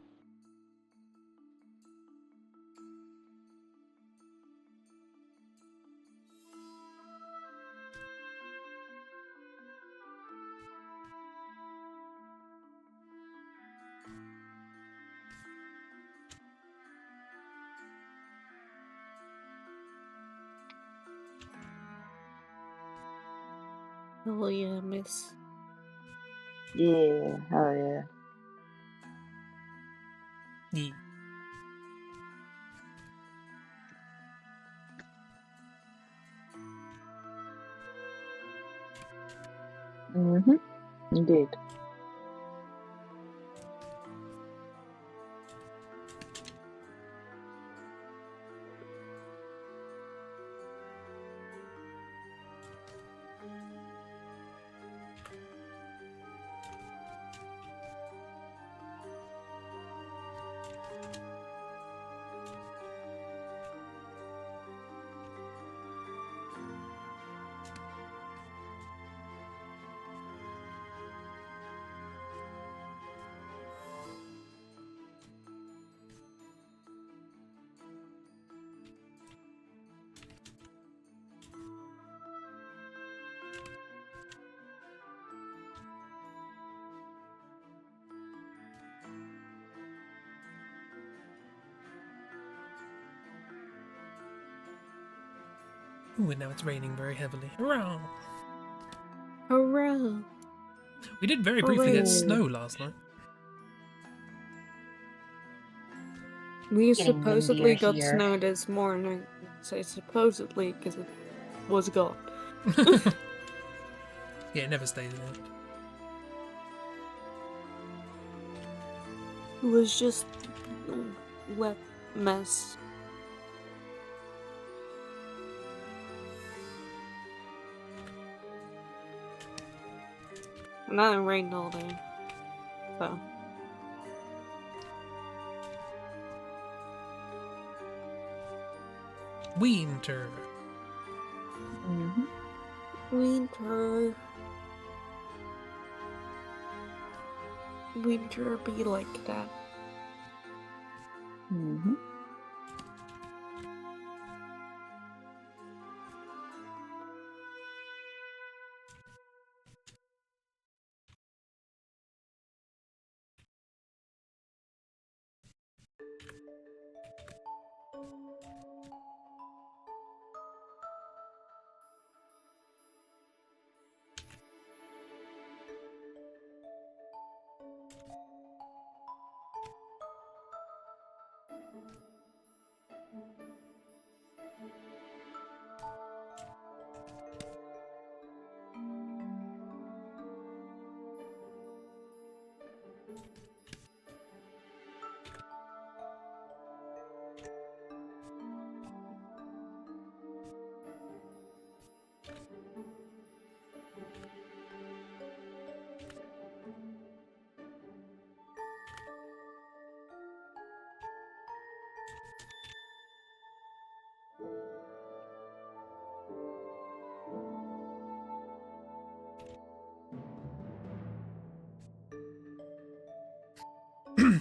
Oh yeah, miss. Yeah, hell yeah. Yeah. Mm-hmm. Indeed. Ooh, and now it's raining very heavily. Hurrah! Hurrah! We did very briefly get Hooray. snow last night. We Getting supposedly windier got here. snow this morning. Say supposedly because it was gone. Yeah, it never stays there. It was just a wet mess. And then it rained all day. So. Winter. Mm-hmm. Winter. Winter be like that. Mm-hmm.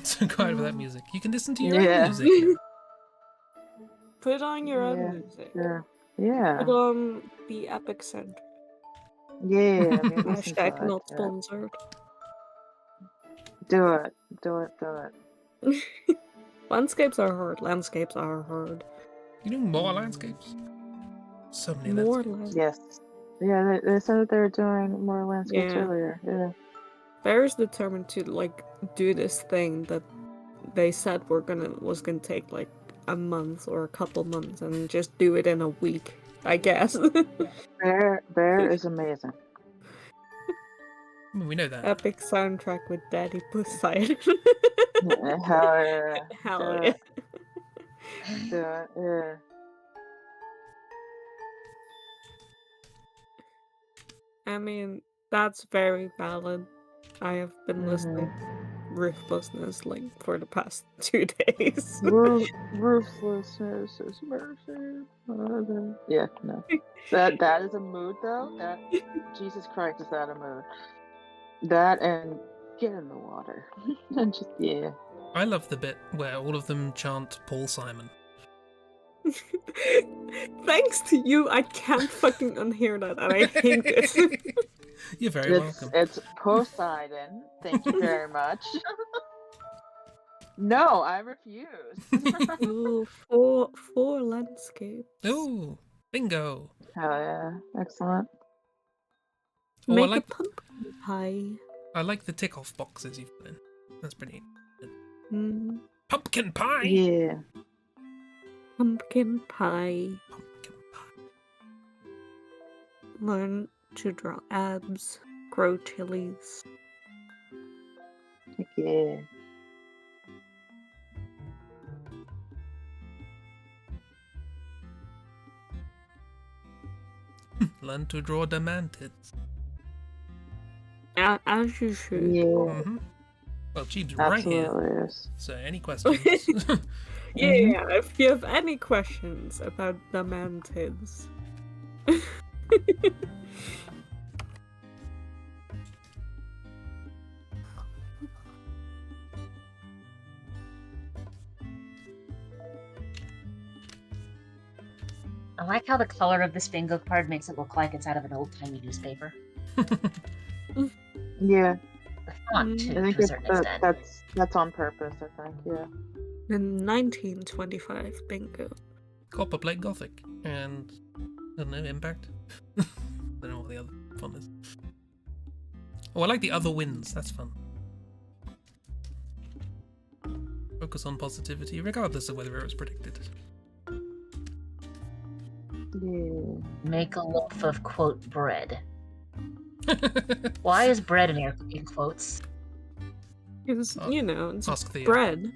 So quiet for that music. You can listen to your Yeah. own music. Put on your own Yeah, music. sure. Yeah. Put on the Epic Sound. Yeah. I mean, listen to Hashtag it. not Yeah. sponsored. Do it. Do it. Do it. Landscapes are hard. Landscapes are hard. You know more landscapes? So many More landscapes. Yes. Yeah, they said that they were doing more landscapes Yeah. earlier. Yeah. Bear's determined to like do this thing that they said was gonna take like a month or a couple months and just do it in a week, I guess. Bear is amazing. I mean, we know that. Epic soundtrack with Daddy Poseidon. Yeah, hell yeah. Hell Do yeah. it. Do it. Yeah. I mean, that's very valid. I have been listening Ruthlessness like for the past 2 days. Ruthlessness is mercy. Yeah, no. That is a mood though. That Jesus Christ, is that a mood? That and get in the water. And just yeah. I love the bit where all of them chant Paul Simon. Thanks to you, I can't fucking unhear that, and I hate it. You're very welcome. It's Poseidon. Thank you very much. No, I refuse. Ooh, four landscapes. Ooh, bingo. Hell yeah. Excellent. Oh, Make a pumpkin pie. I like the tick-off boxes you've put in. That's pretty neat. Mm. Pumpkin pie! Yeah. Pumpkin pie. Pumpkin pie. Learn to draw abs. Grow chilies. Heck yeah. Learn to draw the mantids. As you should. Yeah. Mm-hmm. Well, Cheeb's right here. Absolutely is. So, any questions? Yeah, if you have any questions about the mantids. I like how the color of this bingo card makes it look like it's out of an old-timey newspaper. Yeah. The font, too, I think to a certain extent. that's on purpose, I think, yeah. The 1925 bingo. Copper plate Gothic. And don't know, impact? I don't know what the other fun is. Oh, I like the other wins. That's fun. Focus on positivity, regardless of whether it was predicted. Yeah. Make a loaf of, quote, bread. Why is bread in quotes? Because, you know, it's Ask Theo. bread.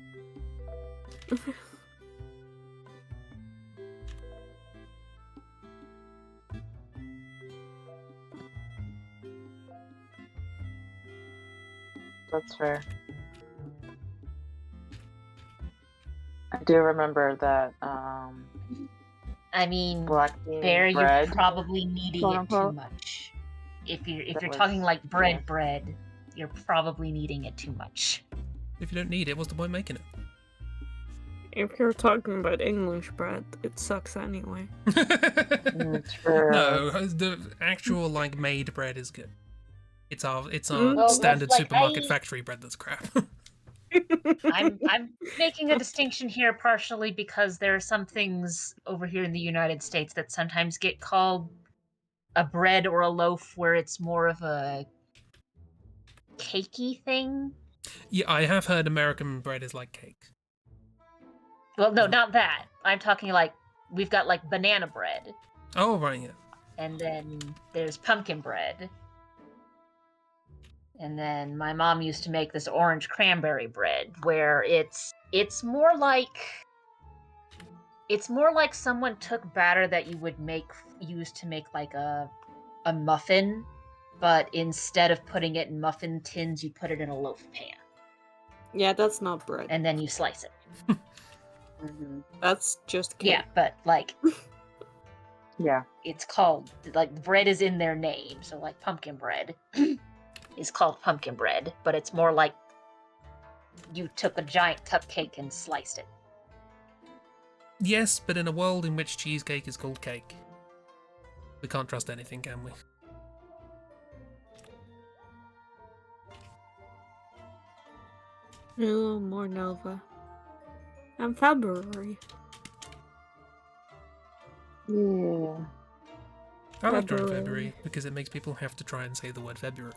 That's fair. I do remember that I mean, black bean Bear, bread, you're probably needing quote, it unquote. too much. If you're That talking was- like bread, yeah. bread, you're probably needing it too much. If you don't need it, what's the point making it? If you're talking about English bread, it sucks anyway. True. No, the actual like made bread is good. It's our Well, standard like, supermarket factory bread that's crap. I'm making a distinction here partially because there are some things over here in the United States that sometimes get called a bread or a loaf where it's more of a cakey thing. Yeah, I have heard American bread is like cake. Well, no, not that. I'm talking like we've got like banana bread, Oh right, yeah. and then there's pumpkin bread. And then my mom used to make this orange cranberry bread where it's more like someone took batter that you would use to make like a muffin, but instead of putting it in muffin tins, you put it in a loaf pan. Yeah, that's not bread. And then you slice it. Mm-hmm. That's just cake. Yeah, but like Yeah. it's called like bread is in their name, so like pumpkin bread is called pumpkin bread, but it's more like you took a giant cupcake and sliced it. Yes, but in a world in which cheesecake is called cake, we can't trust anything, can we? Oh, more Nova. And February. Yeah. I like drawing February. February because it makes people have to try and say the word February,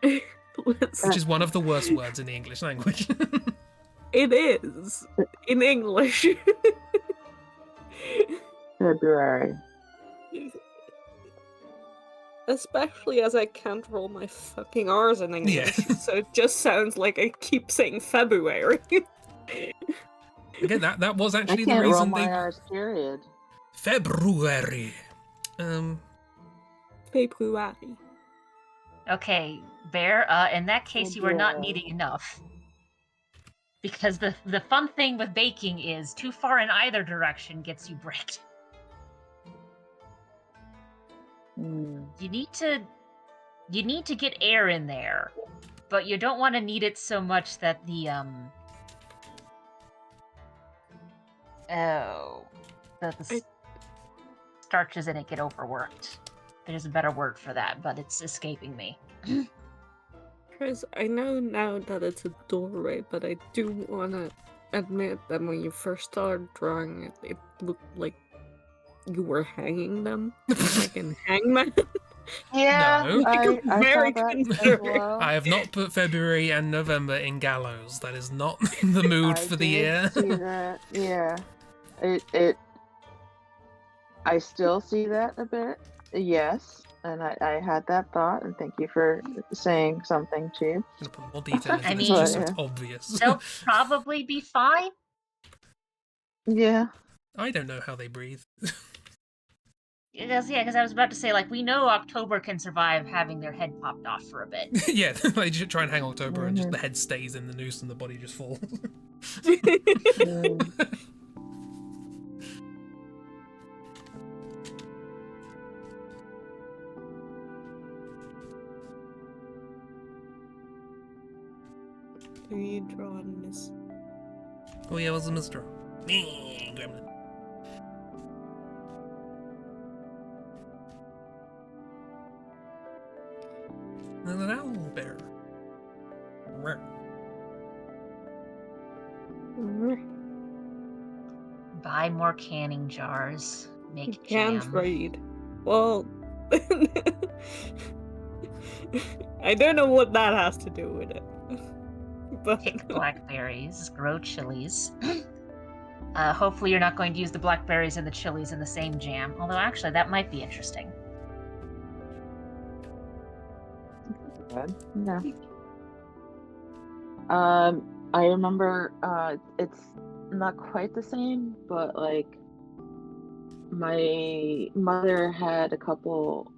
Listen, which is one of the worst words in the English language. it is. In English. February. Especially as I can't roll my fucking R's in English, Yeah. so it just sounds like I keep saying February. Again, that was I actually the can't roll reason my they R's, period. February. February. Okay, Bear, in that case you are not needing enough. Because the fun thing with baking is too far in either direction gets you bricked. Mm. You need to get air in there, but you don't want to knead it so much that the starches in it get overworked. There's a better word for that, but it's escaping me. Chris, I know now that it's a doorway, but I do want to admit that when you first started drawing it, it looked like you were hanging them, like in Hangman. Yeah, No. I Very saw that as concerned. well. I have not put February and November in gallows. That is not the mood I for the did year. see that. Yeah, it. I still see that a bit. Yes, and I had that thought, and thank you for saying something, Chief. I'm gonna put more detail into I this mean- just so it's obvious. They'll probably be fine. Yeah. I don't know how they breathe. Because I was about to say, like, we know October can survive having their head popped off for a bit. Yeah, they just try and hang October and just Mhm. the head stays in the noose and the body just falls. Mm. Do you draw on this? Oh yeah, what's the mister? Gremlin. There's an owl bear. Rrr. Buy more canning jars. Make Can't jam. read. Well, I don't know what that has to do with it. But Pick blackberries, grow chilies. Hopefully you're not going to use the blackberries and the chilies in the same jam. Although, actually, that might be interesting. Good. Yeah. I remember it's not quite the same, but like my mother had a couple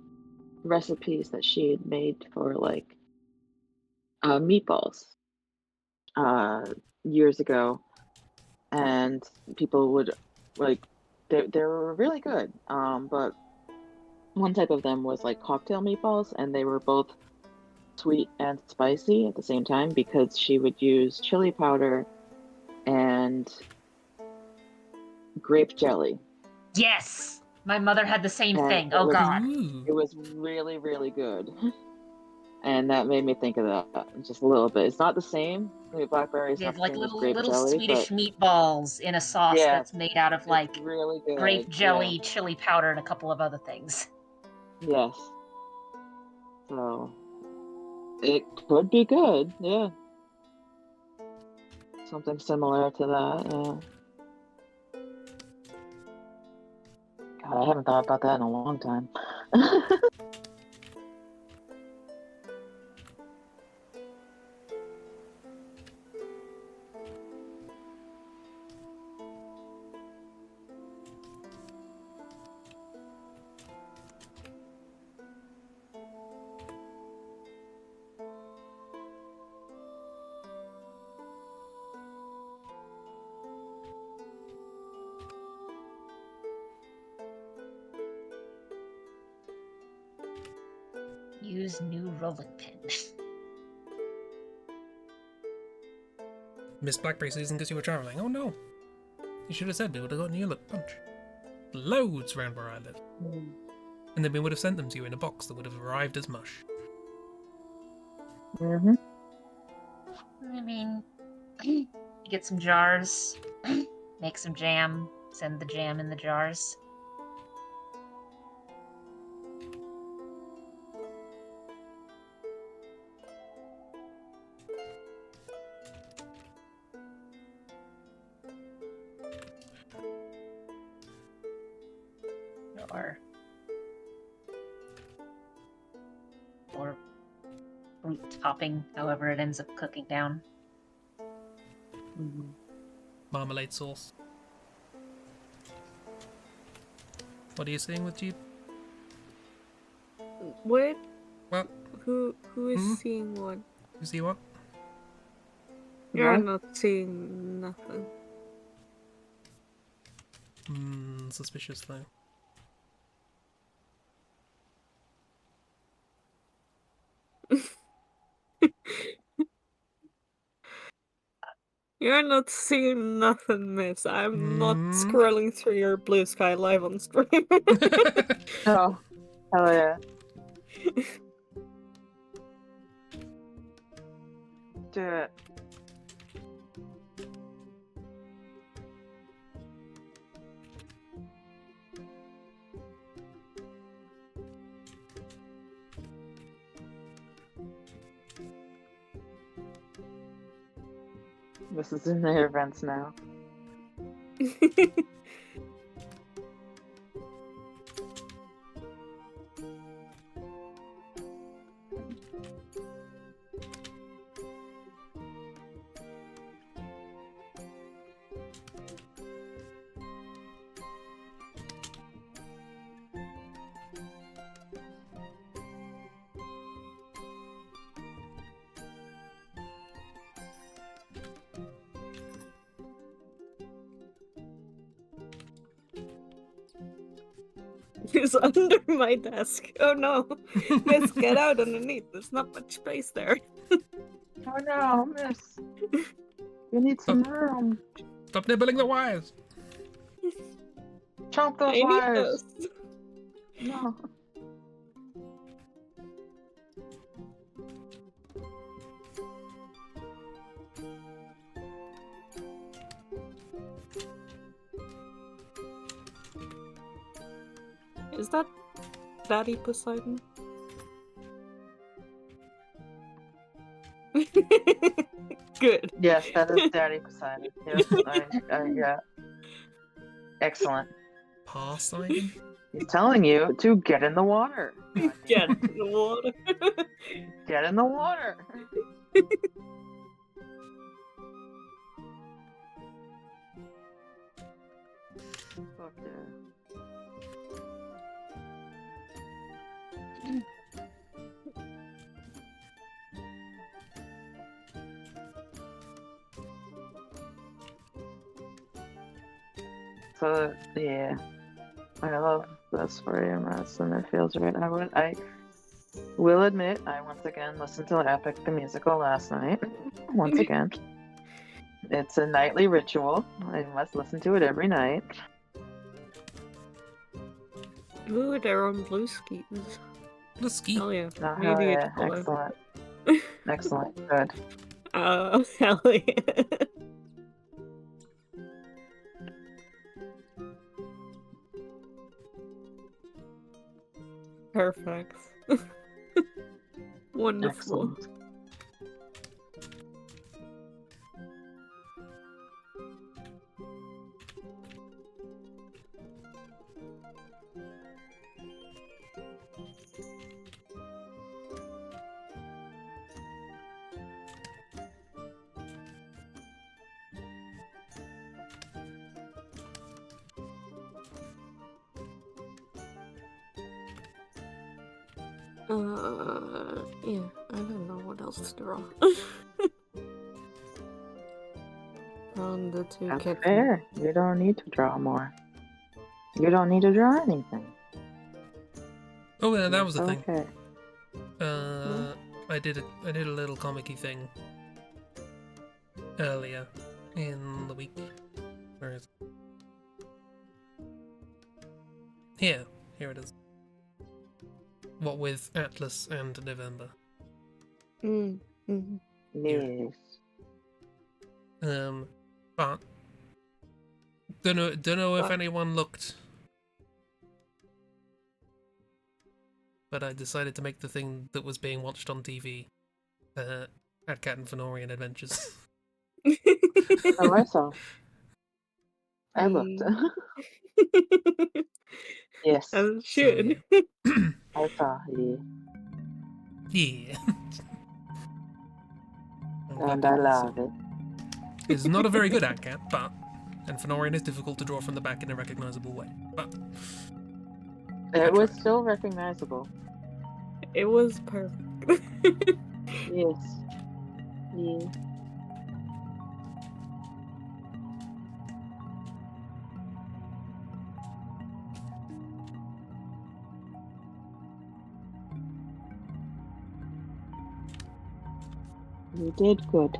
recipes that she had made for like meatballs years ago, and people would like they were really good. But one type of them was like cocktail meatballs, and they were both sweet and spicy at the same time because she would use chili powder and grape jelly. Yes! My mother had the same And thing. Oh, God. Ooh. it was really, really good. And that made me think of that just a little bit. It's not the same. I mean, blackberry is They not have the like same as little grape little jelly, Swedish but meatballs in a sauce yeah, that's made out of it's like really good. grape jelly, chili powder, and a couple of other things. Yeah. Yes. So it could be good. Yeah. Something similar to that. Yeah. God, I haven't thought about that in a long time. Use new rolling pin. Missed blackberry season because you were traveling. Oh no. You should have said we would have gotten you a bunch. Loads round where I live. And then we would have sent them to you in a box that would have arrived as mush. Mm-hmm. I mean, you get some jars, make some jam, send the jam in the jars. Or fruit topping, however it ends up cooking down. Mm-hmm. Marmalade sauce. What are you saying with Jeep? what? Well, Who is seeing what? you see what? You're What? not seeing nothing. Suspicious though. You're not seeing nothing, miss. I'm not scrolling through your blue sky live on stream. Oh, hell yeah. Do it. This is in the events now. It's under my desk. Oh no. Miss, get out underneath. There's not much space there. Oh no, miss. You need some room. Stop nibbling the wires! Chomp those I need wires. those. No. Is that Daddy Poseidon? Good. Yes, that is Daddy Poseidon. Yes, yeah. Excellent. Poseidon? He's telling you to get in the water. Get in the water. Get in the water. Fuck yeah. So yeah, I love this for EMS and it feels right. I will admit I once again listened to Epic the Musical last night. Once again. It's a nightly ritual. I must listen to it every night. Ooh, they're on blue skis. Blue ski. Hell yeah. Oh, We hell need yeah. to follow. Excellent. Excellent. Good. Hell yeah. Perfect. Wonderful. Excellent. Yeah, I don't know what else to draw. On the two That's kids. fair. You don't need to draw more. You don't need to draw anything. Oh yeah, that was the That's thing. okay. I did a little comic-y thing earlier in the week. Where is it? Here it is. What with Atlas and November. Yes. But don't know if anyone looked. But I decided to make the thing that was being watched on TV. At Cat and Fenorian Adventures. Oh, I saw. I looked. Yes. As it should. So, I saw. Yeah. yeah. And I love it. It's not a very good cat, but and Fenorian is difficult to draw from the back in a recognizable way. But It was still recognizable. It was perfect. Yes. Yeah. You did good.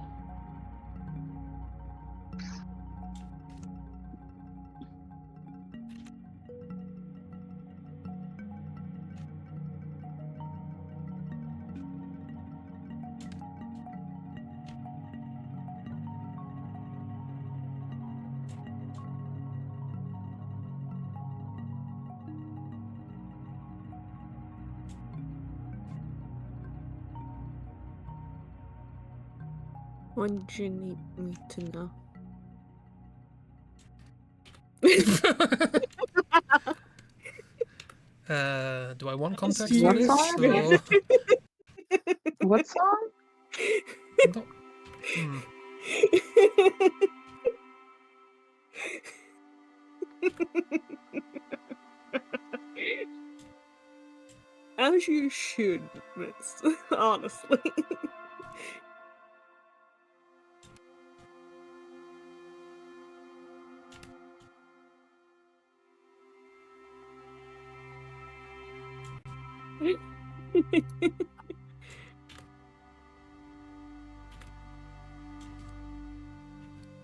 What did you need me to know? Do I want context What for this? song? Or... What song? Not... Hmm. As you should, miss. Honestly.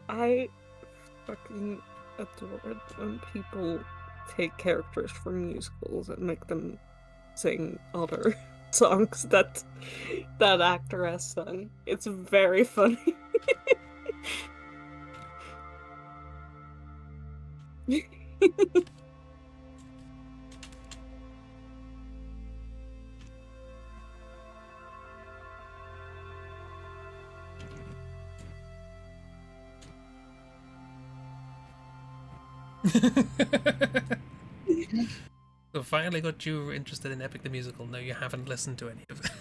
I fucking adore it when people take characters from musicals and make them sing other songs that actor has sung. It's very funny. So finally got you interested in Epic the Musical. No, you haven't listened to any of it.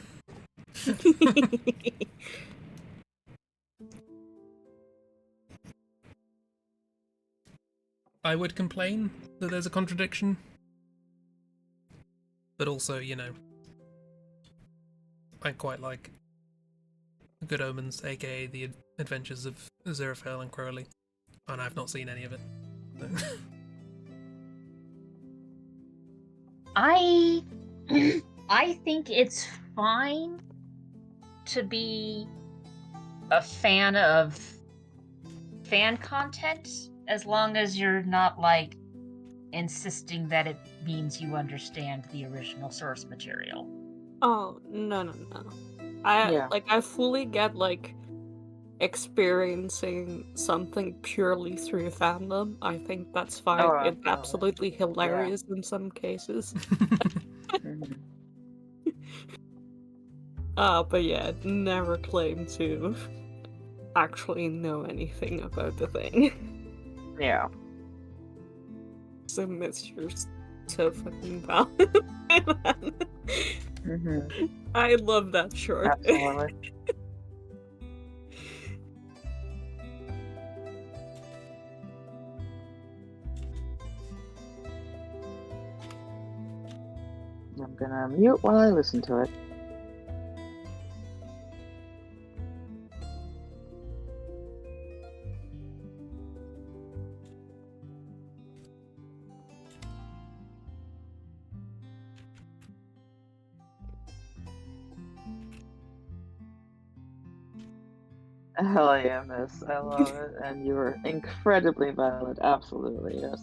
I would complain that there's a contradiction. But also, you know, I quite like Good Omens, aka The Adventures of Aziraphale and Crowley. And I've not seen any of it. So. I think it's fine to be a fan of fan content as long as you're not like insisting that it means you understand the original source material. Oh, no. I fully get like experiencing something purely through fandom. I think that's fine. Oh, It's absolutely hilarious in some cases. But yeah, never claim to actually know anything about the thing. Yeah. So miss you're so fucking valid. I love that short. Absolutely. I'm gonna mute while I listen to it. Hell yeah, miss. I love it. And you were incredibly valid. Absolutely, yes.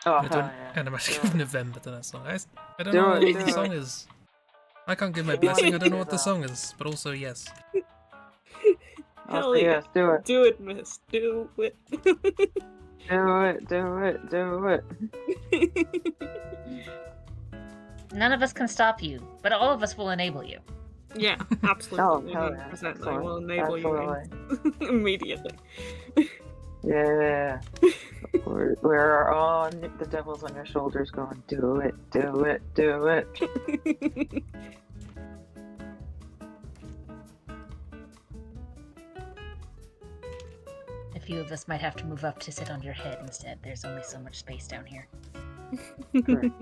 Oh, I do an animatic of November to that song. I don't know what the song is. I can't give my blessing, I don't know what the song is, but also yes. Hell yes, do it. Do it, miss. Do it. Do it. None of us can stop you, but all of us will enable you. Yeah, absolutely. Oh, 100%. I will enable you immediately. Yeah. We're on the devil's on your shoulders going, do it. A few of us might have to move up to sit on your head instead. There's only so much space down here. Correct.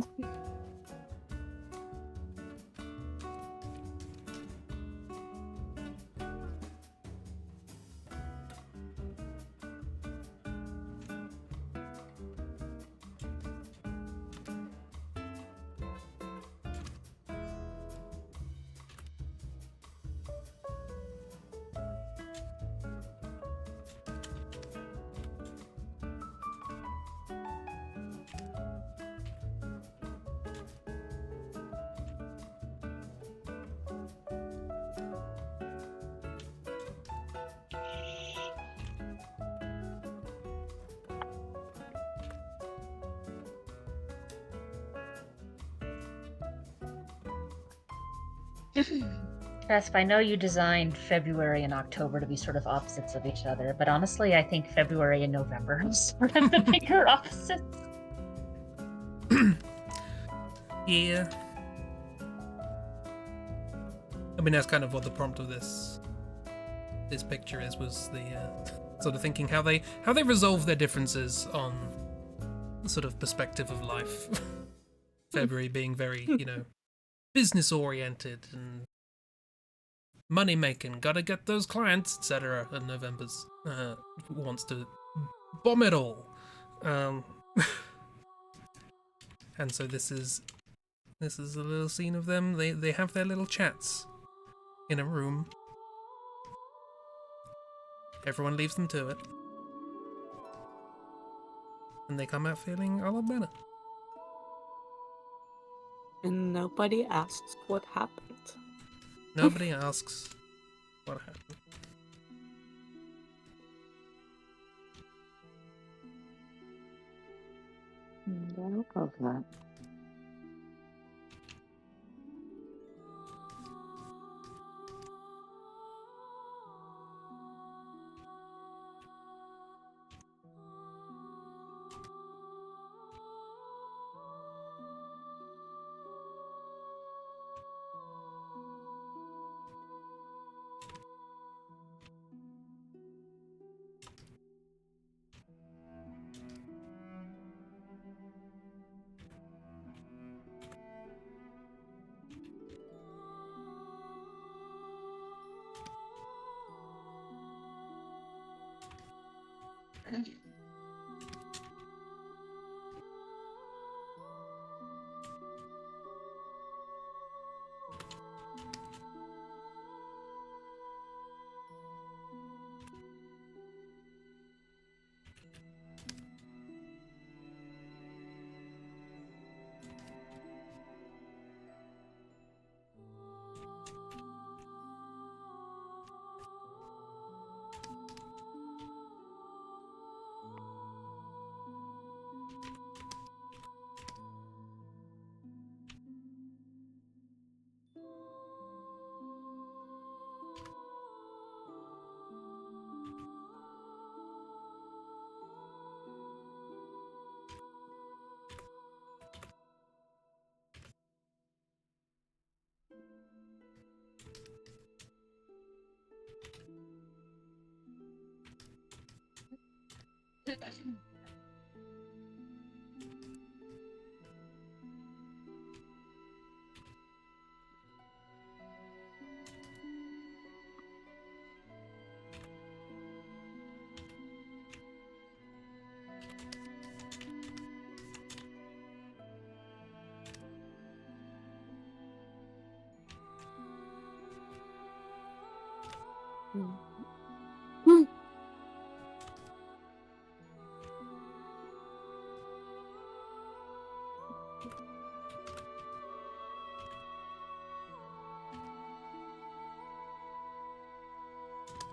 Cresp, I know you designed February and October to be sort of opposites of each other, but honestly, I think February and November are sort of the bigger opposites. Yeah. I mean, that's kind of what the prompt of this picture was the sort of thinking how they resolve their differences on the sort of perspective of life. February being very, business oriented and money making, gotta get those clients, etc. And November's wants to bomb it all. And so this is a little scene of them. They have their little chats in a room. Everyone leaves them to it. And they come out feeling a lot better. And nobody asks what happened. Nobody asks what happened. I love that.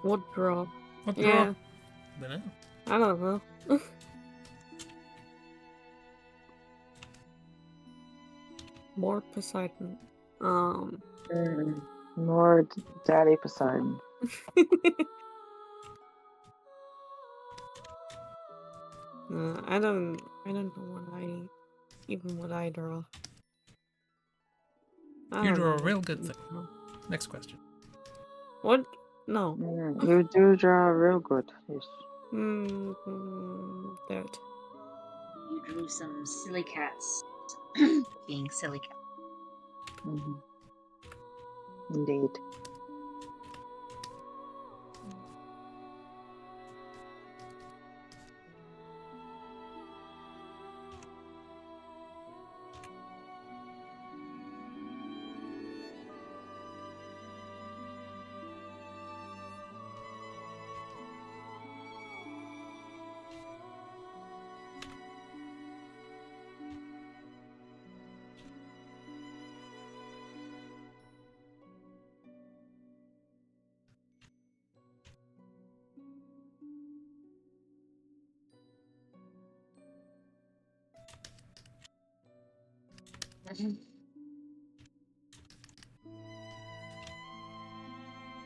What draw? What draw? Yeah. Dunno. I don't know. More Poseidon. More Daddy Poseidon. I don't know what I draw. You draw a real good thing. Next question. What? No. You do draw real good. Yes. That. You drew some silly cats being silly cats. Indeed.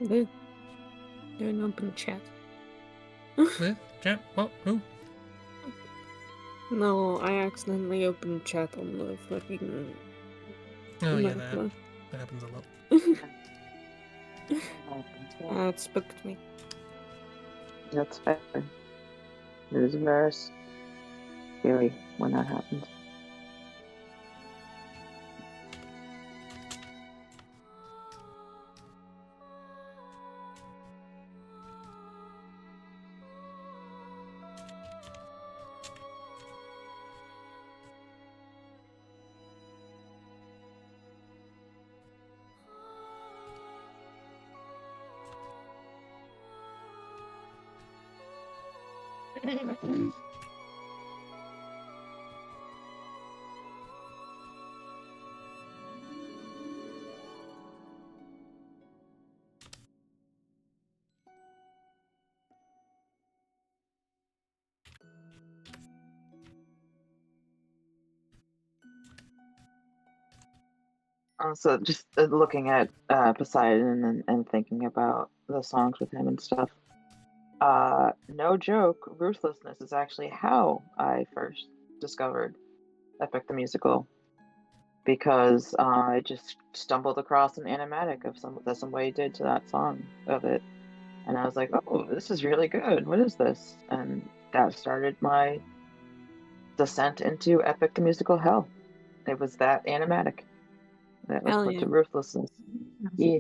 Good. Do an open chat. Where? Chat? What? Who? No, I accidentally opened chat on the fucking Oh yeah, No. that happens a lot. It spooked me. That's fair. It is very scary when that happens. Also, just looking at Poseidon and thinking about the songs with him and stuff. No joke, Ruthlessness is actually how I first discovered Epic the Musical, because I just stumbled across an animatic of some way he did to that song of it, and I was like, oh, this is really good. What is this? And that started my descent into Epic the Musical hell. It was that animatic that was Hell put yeah. to Ruthlessness. Yeah.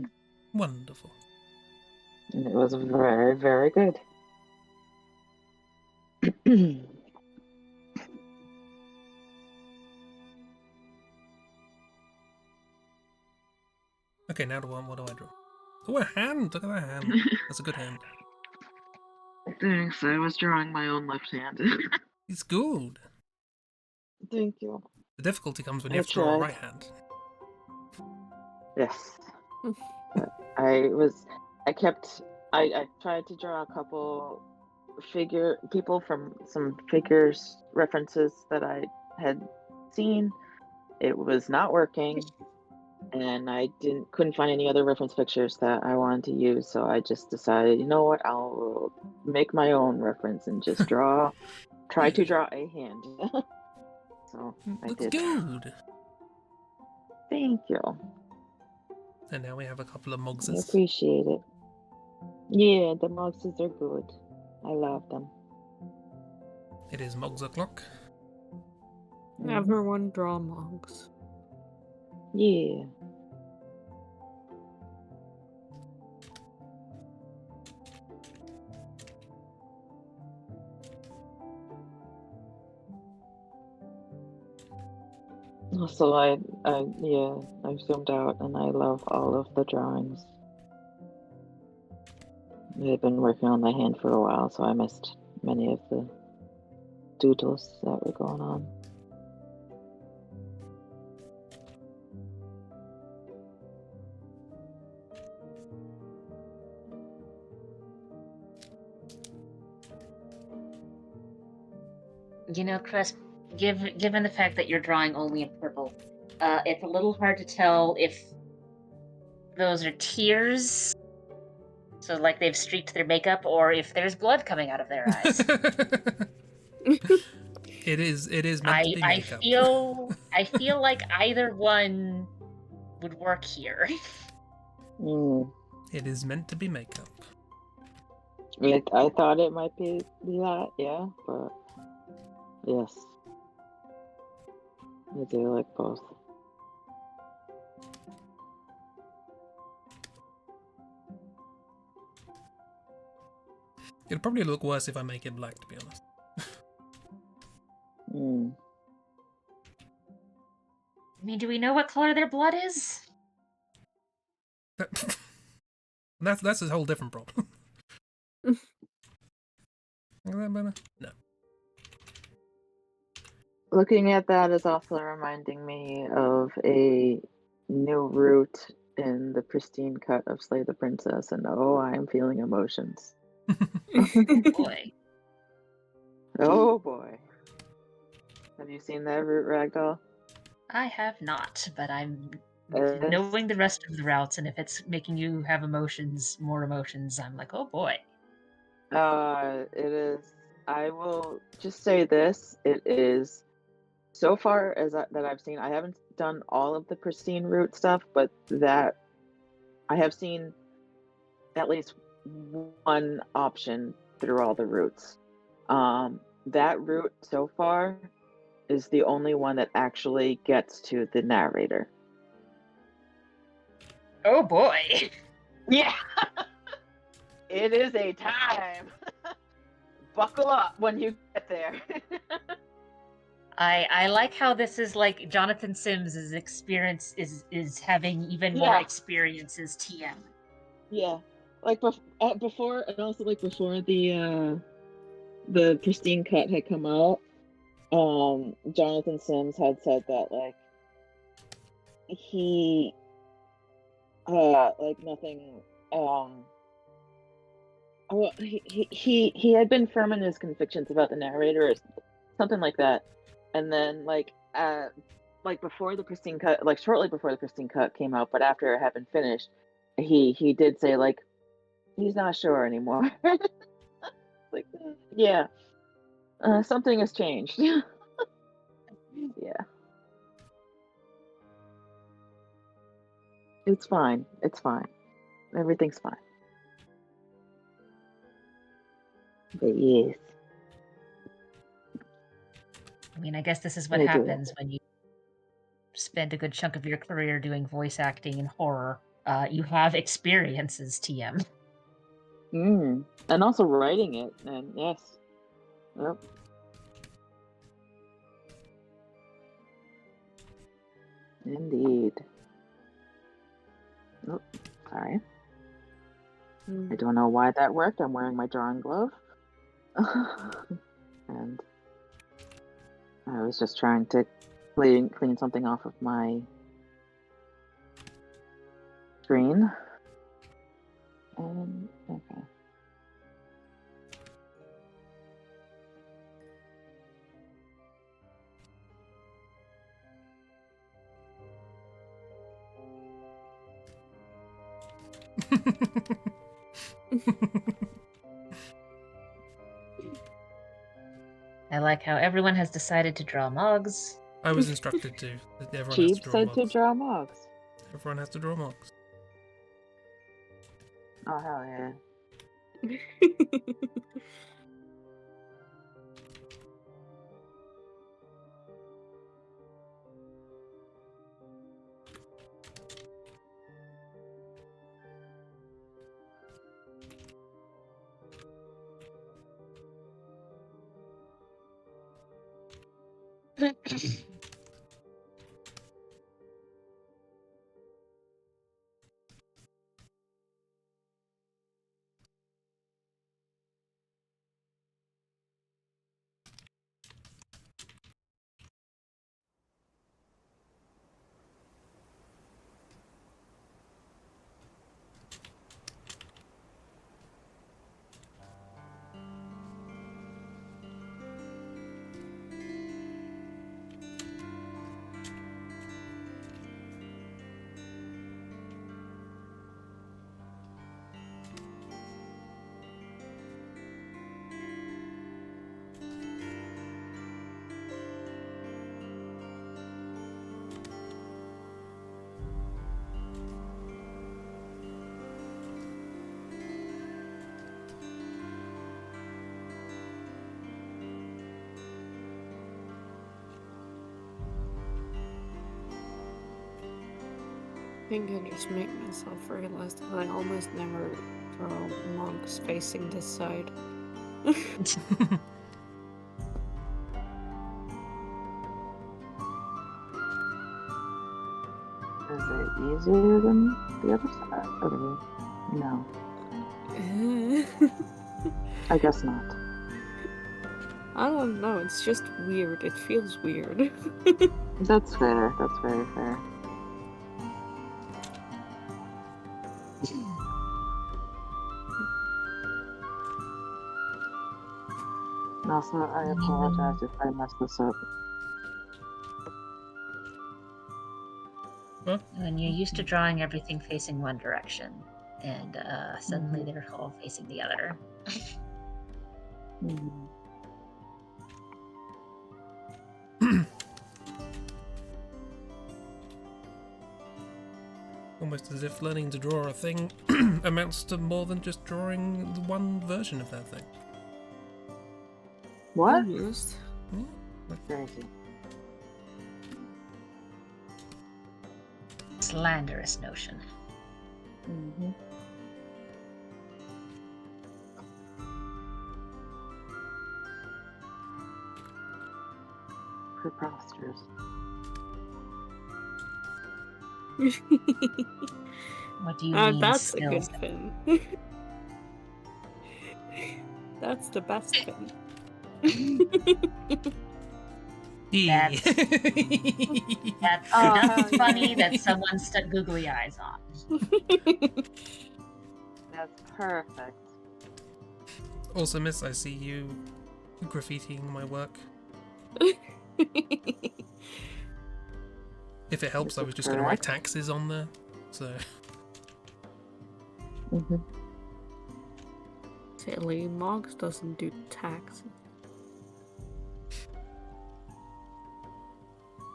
Wonderful. And it was very, very good. Okay, now what do I draw? Oh, a hand! Look at that hand. That's a good hand. Thanks. I was drawing my own left hand. It's good. Thank you. The difficulty comes when you I have to draw a tried. right hand. Yes. But I tried to draw a couple people from some figures references that I had seen. It was not working, and I couldn't find any other reference pictures that I wanted to use, so I just decided, you know what, I'll make my own reference and just try to draw a hand. So I Looks did. good. Thank you. And now we have a couple of I Mogses. appreciate it. Yeah, the Mogses are good. I love them. It is Mogs o'clock. Everyone draw Mogs. Yeah. So I zoomed out and I love all of the drawings. I've been working on my hand for a while, so I missed many of the doodles that were going on. You know, Chris, given the fact that you're drawing only in purple, it's a little hard to tell if those are tears, so like they've streaked their makeup, or if there's blood coming out of their eyes. It is meant to be makeup. I feel like either one would work here. It is meant to be makeup. I thought it might be that, yeah, but yes. I do like both. It'll probably look worse if I make it black, to be honest. I mean, do we know what color their blood is? That's a whole different problem. Is that better? No. Looking at that is also reminding me of a new route in the pristine cut of Slay the Princess, and oh, I am feeling emotions. Boy. Oh boy. Have you seen that route, Ragdoll? I have not, but I'm It's- knowing the rest of the routes, and if it's making you have more emotions, I'm like, oh boy. It is. I will just say this: it is so far that I've seen. I haven't done all of the pristine route stuff, but that I have seen at least one option through all the routes. That route so far is the only one that actually gets to the narrator. Oh boy. Yeah. It is a time. Buckle up when you get there. I like how this is like Jonathan Sims' experience is having even more Yeah. experience as TM. Yeah. Like before, and also like before the pristine cut had come out, Jonathan Sims had said that like he like nothing well, he had been firm in his convictions about the narrator or something like that, and then like before the pristine cut, like shortly before the pristine cut came out, but after it had been finished, he did say like he's not sure anymore. Like yeah, something has changed. Yeah, it's fine. It's fine. Everything's fine. But yes. I mean, I guess this is what happens when you spend a good chunk of your career doing voice acting in horror. You have experience as TM. And also writing it, and yes. Yep. Indeed. Oh, sorry. I don't know why that worked. I'm wearing my drawing glove. And I was just trying to clean something off of my screen. And okay. I like how everyone has decided to draw Mogs. I was instructed to. Everyone has Chib to draw said Mogs. to draw Mogs. Everyone has to draw Mogs. Oh, hell yeah. I think I just make myself realize that I almost never draw monks facing this side. Is it easier than the other side? Or no? I guess not. I don't know, it's just weird. It feels weird. That's fair. That's very fair. And also, I apologize if I messed this up. Huh? When you're used to drawing everything facing one direction, and suddenly they're all facing the other. Almost as if learning to draw a thing amounts to more than just drawing the one version of that thing. What? Almost. Crazy. Slanderous notion. Mm-hmm. Preposterous. What do you mean, That's skills? a good fin. That's the best fin. Yeah. That's Oh, enough hell yeah. funny that someone stuck googly eyes on. That's perfect. Also, Miss, I see you graffitiing my work. If it helps, I was just going to write taxes on there, so... Mm-hmm. Silly, Mogs doesn't do taxes.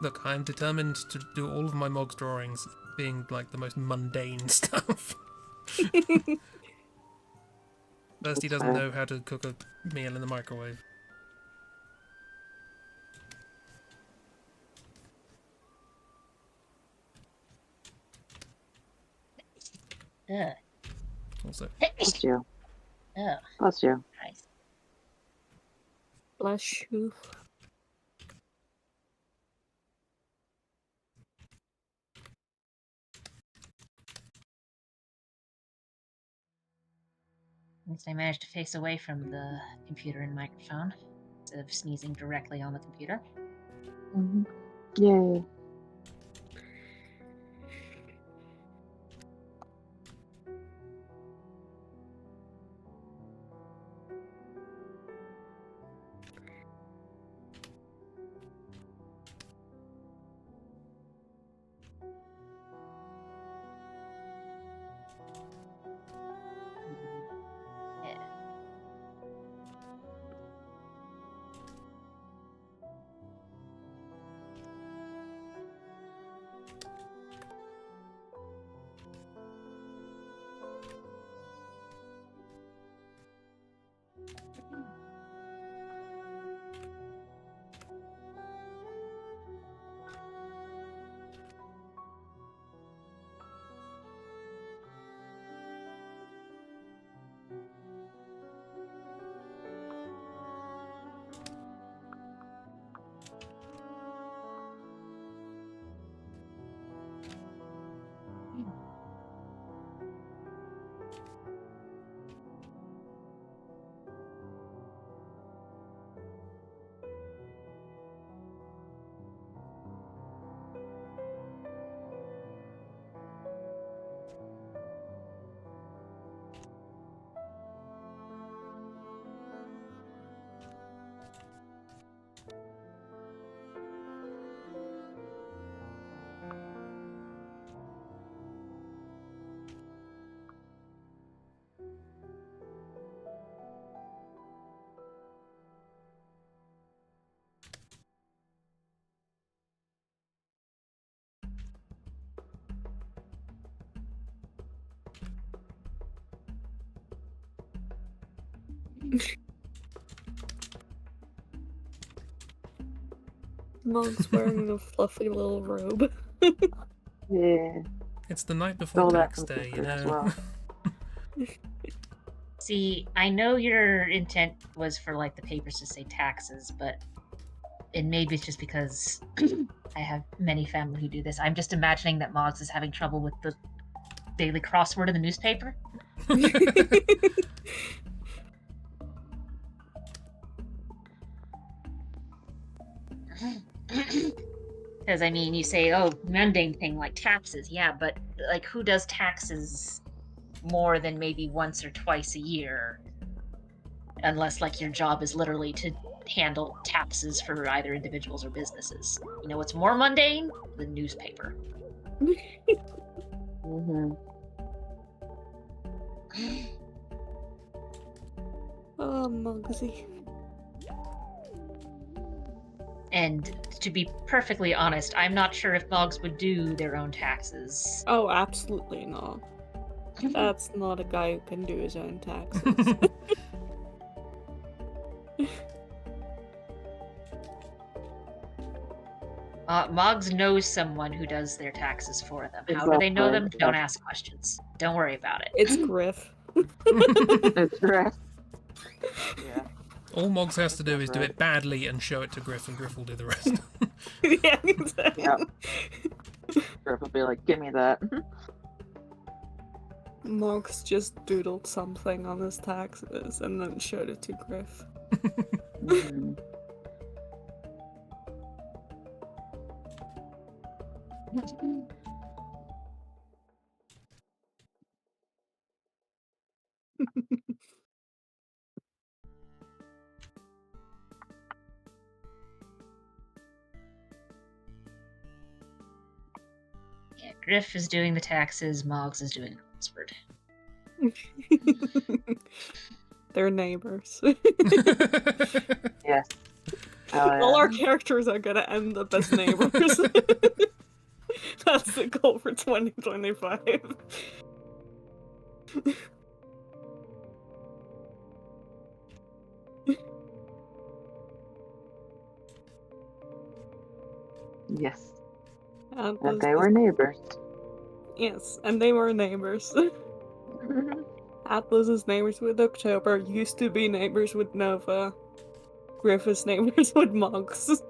Look, I'm determined to do all of my Mogs drawings being, like, the most mundane stuff. First, he doesn't know how to cook a meal in the microwave. Ugh. Also, Bless you. Ugh. Bless you. Nice. Bless you. At least I managed to face away from the computer and microphone instead of sneezing directly on the computer. Mm-hmm. Yay. Yeah. Mogs wearing a fluffy little robe. Yeah. it's the night before Stole that tax from day, you Cooper as know? well. See, I know your intent was for like the papers to say taxes, but and maybe it's just because I have many family who do this. I'm just imagining that Moggs is having trouble with the daily crossword in the newspaper. Because I mean, you say, "Oh, mundane thing like taxes," yeah, but like, who does taxes more than maybe once or twice a year? Unless like your job is literally to handle taxes for either individuals or businesses. You know what's more mundane? The newspaper. Mm-hmm. Oh, Mugsy. And to be perfectly honest, I'm not sure if Mogs would do their own taxes. Oh, absolutely not. That's not a guy who can do his own taxes. Mogs knows someone who does their taxes for them. How do they know them? Don't ask questions. Don't worry about it. It's Griff. It's Griff. Yeah. All Mogs has to do is do it badly and show it to Griff, and Griff will do the rest. Yeah, exactly. Yep. Griff will be like, give me that. Mogs just doodled something on his taxes and then showed it to Griff. Mm. Yeah, Griff is doing the taxes, Mogs is doing Oxford. They're neighbors. Yes. Oh, All our characters are gonna end up as neighbors. That's the goal for 2025. Yes. And they were neighbors. Yes, and they were neighbors. Atlas is neighbors with October, used to be neighbors with Nova. Griff is neighbors with Mogs.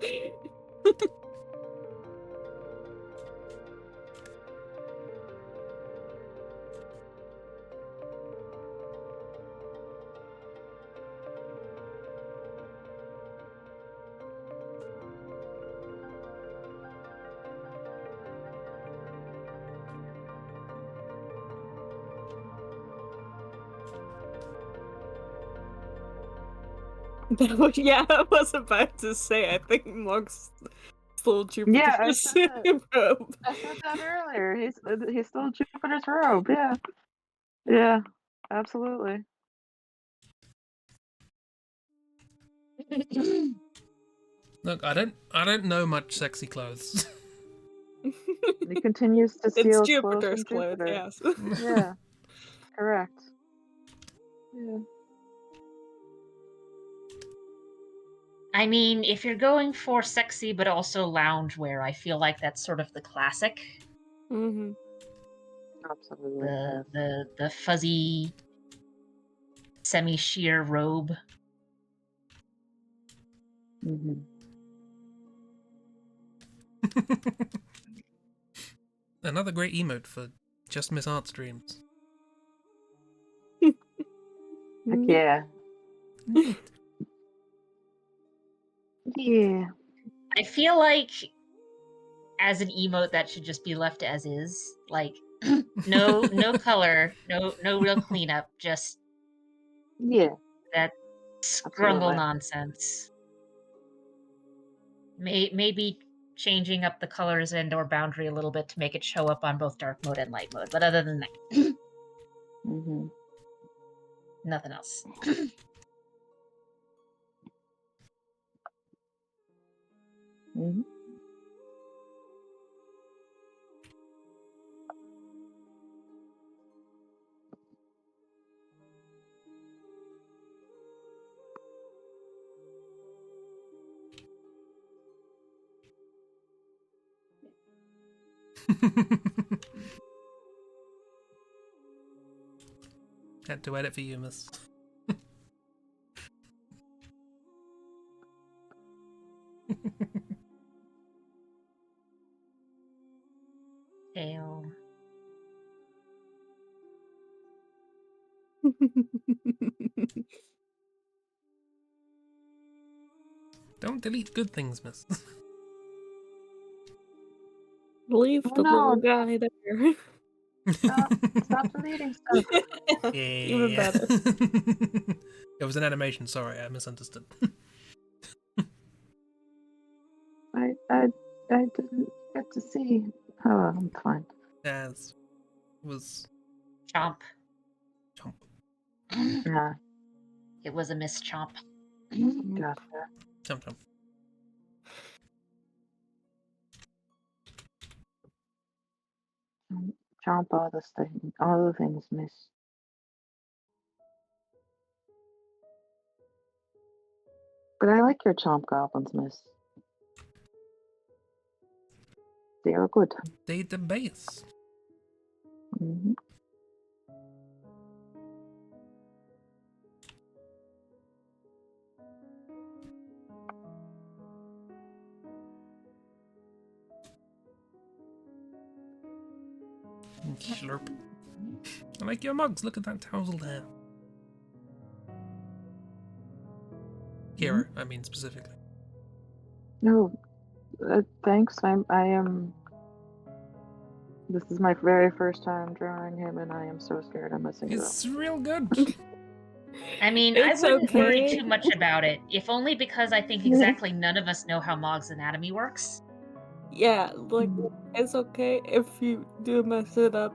Yeah, I was about to say, I think Mogs stole Jupiter's robe. I said that earlier. He stole Jupiter's robe. Yeah. Yeah. Absolutely. Look, I don't know much sexy clothes. He continues to steal It's Jupiter's clothes, Jupiter. yes. Yeah. Correct. Yeah. I mean, if you're going for sexy but also loungewear, I feel like that's sort of the classic. Mm-hmm. Absolutely. The fuzzy semi-sheer robe. Mm-hmm. Another great emote for JustMissArt streams. Heck yeah. Yeah. I feel like as an emote that should just be left as is. Like no color, no real cleanup, just that scrungle nonsense. Maybe changing up the colors and or boundary a little bit to make it show up on both dark mode and light mode. But other than that, nothing else. Had to edit for you, miss. Fail. Don't delete good things, miss. Leave the little guy there. Stop deleting stuff. Yeah. Even better. It was an animation, sorry, I misunderstood. I didn't get to see. Oh, I'm fine. As was Chomp. Chomp. Yeah. It was a mischomp. Gotcha. Chomp chomp. Chomp all the things, miss. But I like your chomp goblins, miss. They are good. They the base. Mm-hmm. Slurp. I like your mugs. Look at that tousled hair. Kira, I mean specifically. No, thanks. I am. This is my very first time drawing him, and I am so scared I'm messing it up. It's real good. I mean, It's I wouldn't worry okay. too much about it, if only because I think exactly none of us know how Mog's anatomy works. Yeah, like, it's okay if you do mess it up.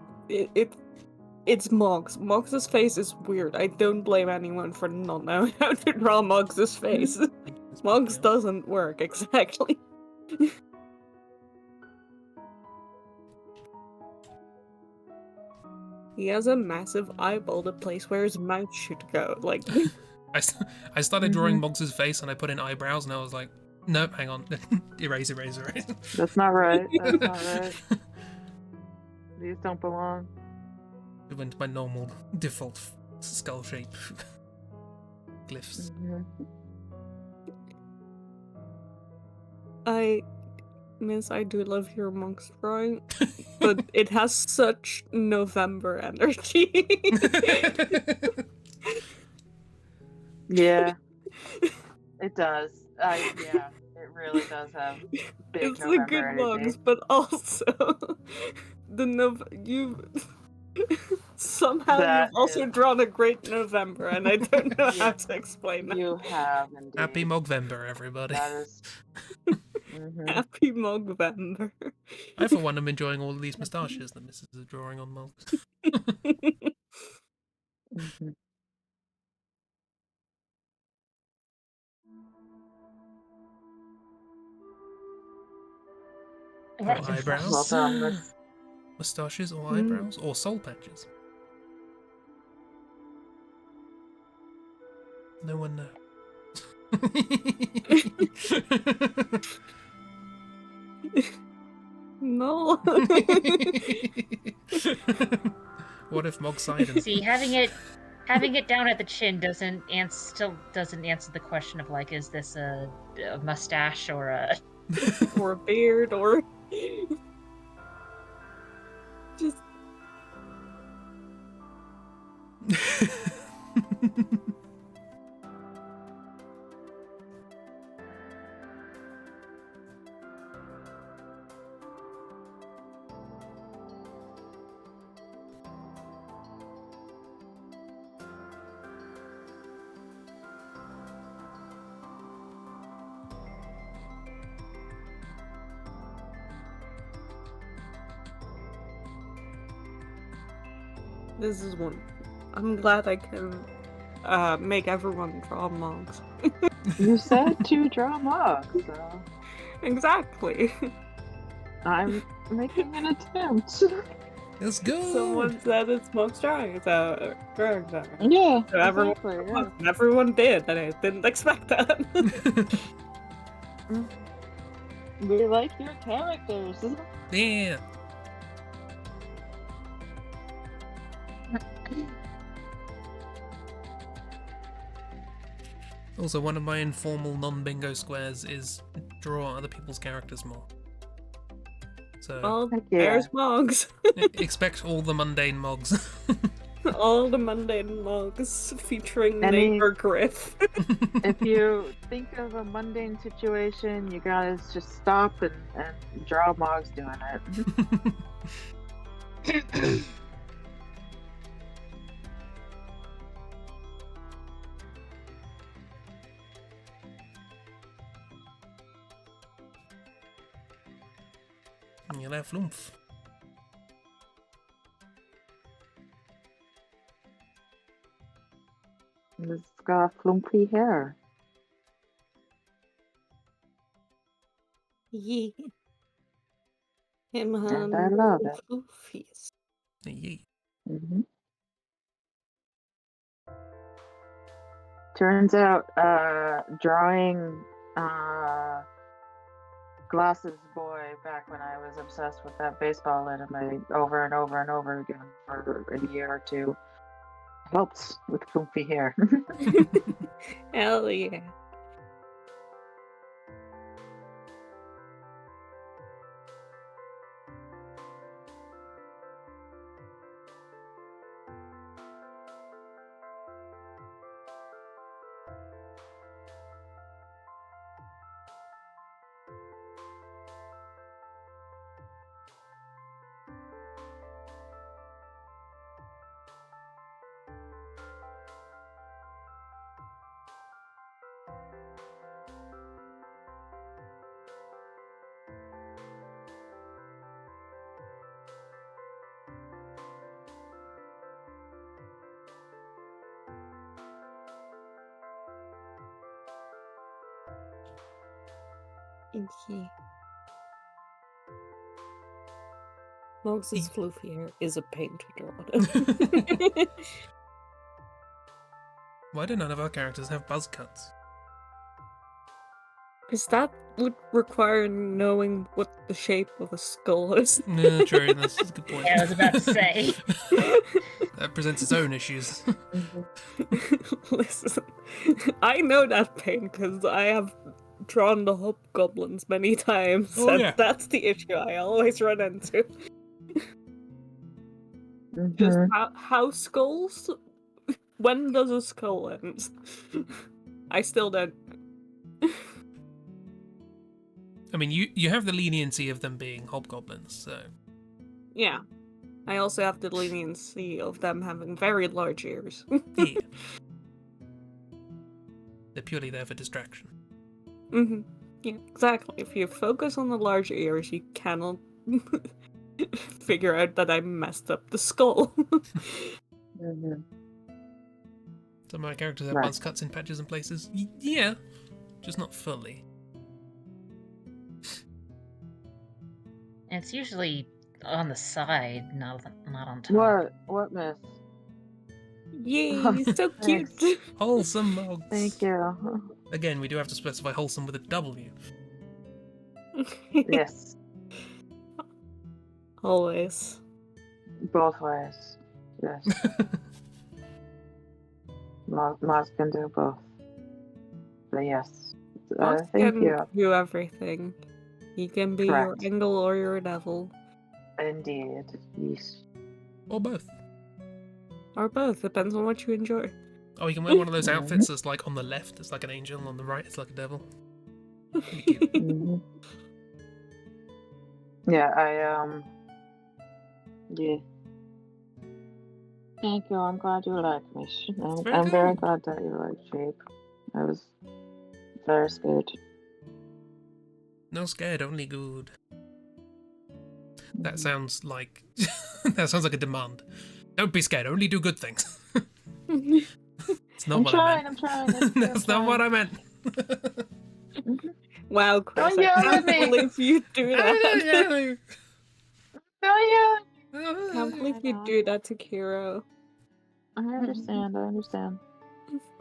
It's Mogs. Mogs' face is weird. I don't blame anyone for not knowing how to draw Mogs' face. Mogs doesn't work, exactly. He has a massive eyeball, the place where his mouth should go. Like, I started drawing Mogs' face and I put in eyebrows and I was like, nope, hang on. Erase. That's not right. That's not right. These don't belong. It went to my normal default skull shape glyphs. Miss, I do love your Mogs drawing, but it has such November energy. Yeah, it does. Yeah, it really does have big It's November a good energy. Mogs, but also you somehow That you've also is- drawn a great November, and I don't know how Yeah, to explain that. You have indeed. Happy Mogvember, everybody. That is. Mhm. Happy Mogvember. I, for one, am enjoying all of these moustaches that Mrs. is drawing on Mogs. Mhm. Or eyebrows. Well done, miss. Moustaches or eyebrows or soul patches. No one knows. No. What if Mog Sidon? See, having it down at the chin still doesn't answer the question of like, is this a mustache or a or a beard, or just this is one. I'm glad I can make everyone draw Mogs. You said to draw Mogs, so Exactly. I'm making an attempt. Let's go! Someone said it's Mogs drawing, so Yeah, so exactly. Yeah. everyone did, and I didn't expect that. We like your characters. Yeah. Also, one of my informal non-bingo squares is draw other people's characters more. So Well, Heck yeah. there's Mogs. expect all the mundane Mogs. All the mundane Mogs featuring Any- neighbor Griff. If you think of a mundane situation, you guys just stop and draw Mogs doing it. You'll have flumph. It's got flumpy hair. Yeah. Him And I love it. Floofies. Yeah. Mm-hmm. Turns out, drawing Glasses Boy back when I was obsessed with that baseball anime over and over and over again for a year or two helps with comfy hair. Hell yeah. Okay. Mogs' floofy hair is a pain to draw. Why do none of our characters have buzz cuts? Because that would require knowing what the shape of a skull is. No, true, that's a good point. Yeah, I was about to say. That presents its own issues. Listen, I know that pain because I have drawn the hobgoblins many times, Oh, and yeah. that's the issue I always run into. Mm-hmm. Just how skulls? When does a skull end? I still don't. I mean, you have the leniency of them being hobgoblins, so... Yeah. I also have the leniency of them having very large ears. Yeah. They're purely there for distraction. Mm-hmm. Yeah, exactly. If you focus on the large ears, you cannot figure out that I messed up the skull. Mm-hmm. Some of my characters have Right. buzz cuts in patches and places. Yeah, just not fully. And it's usually on the side, not on top. What, miss? Yay, so cute! Thanks. Wholesome Mogs. Thank you. Again, we do have to specify wholesome with a W. Yes, Always. both ways. Yes. Moss can do both. But yes. Mogs Thank can you. do everything. He can be Correct. your angel or your devil. Indeed. Yes. Or both. Or both, depends on what you enjoy. Oh, you can wear one of those outfits that's like on the left, it's like an angel, and on the right, it's like a devil. Pretty cute. Mm-hmm. Yeah, yeah. Thank you. I'm glad you like me. I'm very glad that you like Shape. I was very scared. No scared, only good. That sounds like that sounds like a demand. Don't be scared, only do good things. It's not what I meant. I'm trying. That's not what I meant. Wow, Chris, Don't yell I can't at me. believe you do that. Oh I can't believe you do that to Kiro. I understand.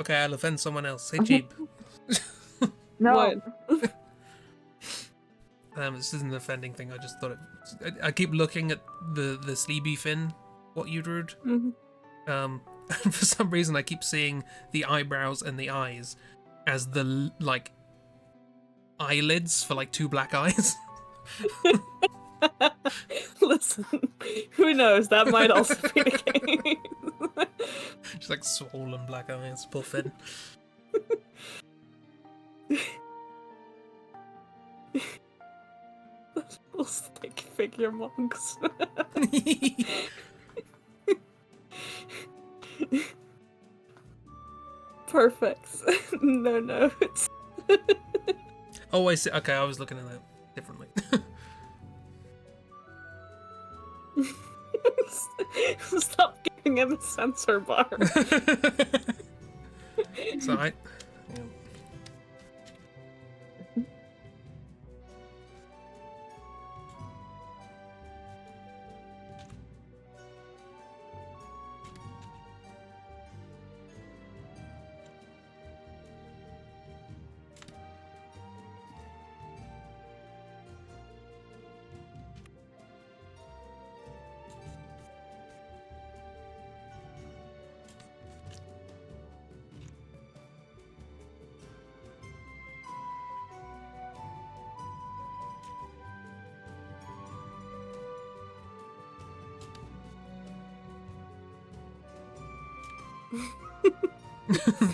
Okay, I'll offend someone else. Hey, Jeeb. No. What? This isn't an offending thing. I just thought it. I keep looking at the sleepy fin, what you drew. Mm-hmm. For some reason, I keep seeing the eyebrows and the eyes as the like eyelids for like two black eyes. Listen, who knows? That might also be the case. Just like swollen black eyes. Poor Finn. Little stick figure monks. Perfect. No. Oh, I see. Okay, I was looking at that differently. Stop giving him a censor bar. So I. Yeah.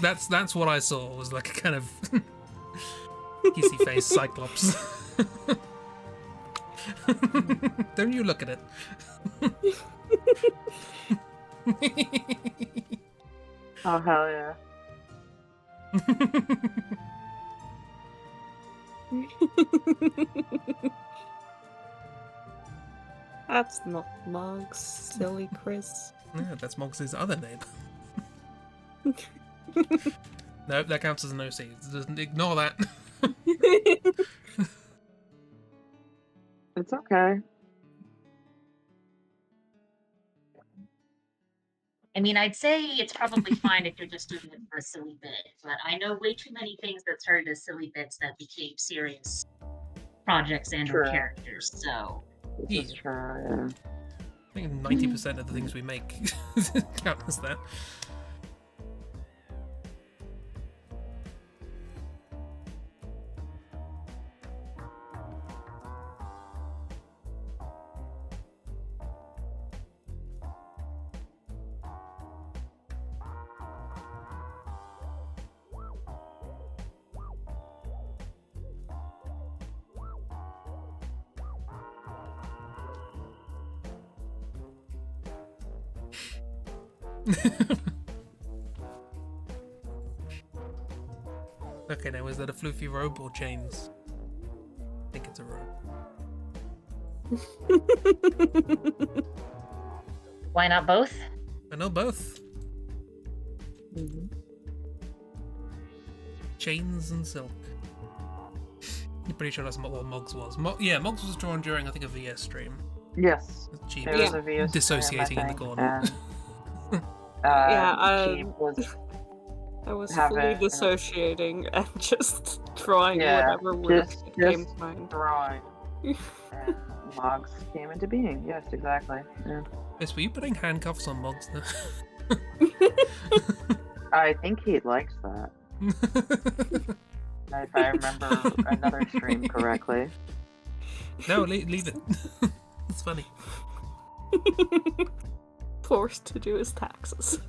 That's what I saw, was like a kind of kissy face cyclops. Don't you look at it. Oh, hell yeah. That's not Mogs, silly Chris. Yeah, that's Mogs' other name. Nope, that counts as an OC. Just ignore that. It's okay. I mean, I'd say it's probably fine if you're just doing it for a silly bit, but I know way too many things that started as silly bits that became serious projects and or True. characters, so... This is true, yeah. I think 90% of the things we make count as that. Okay, now is that a floofy robe or chains? I think it's a robe. Why not both? I know both. Chains and silk. You're pretty sure that's what Mogs was. Yeah, Mogs was drawn during, I think, a VS stream. Yes. Chibi It was a VS dissociating stream, in the corner. Cheap was I was fully dissociating and just drawing whatever word came to mind. Drawing. And Mogs came into being. Yes, exactly. Yeah. Miss, were you putting handcuffs on Mogs now? I think he likes that. If I remember another stream correctly. No, leave it. It's funny. Forced to do his taxes.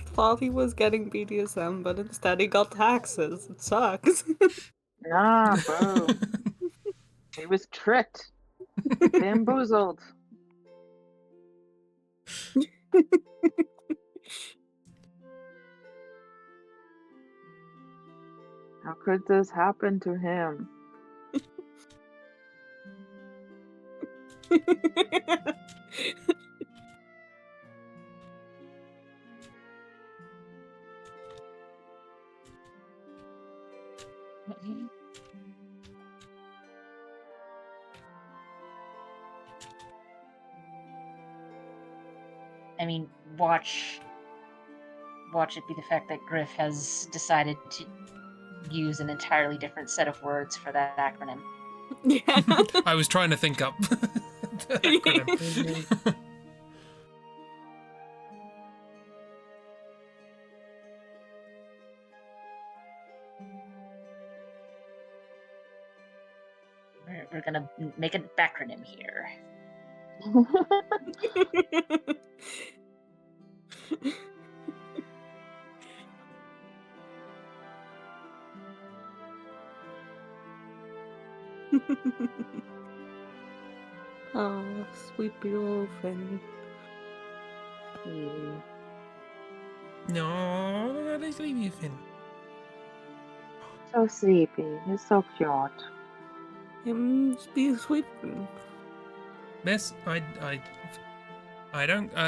Thought he was getting BDSM, but instead he got taxes. It sucks. Nah, bro. He was tricked. Bamboozled. How could this happen to him? I mean, watch it be the fact that Griff has decided to use an entirely different set of words for that acronym. Yeah. I was trying to think up the acronym. We're gonna make a backronym here. Oh, sleepy little thing. No, they leave you, Finn. So sleepy. He's so cute. Him be sleeping. Miss, I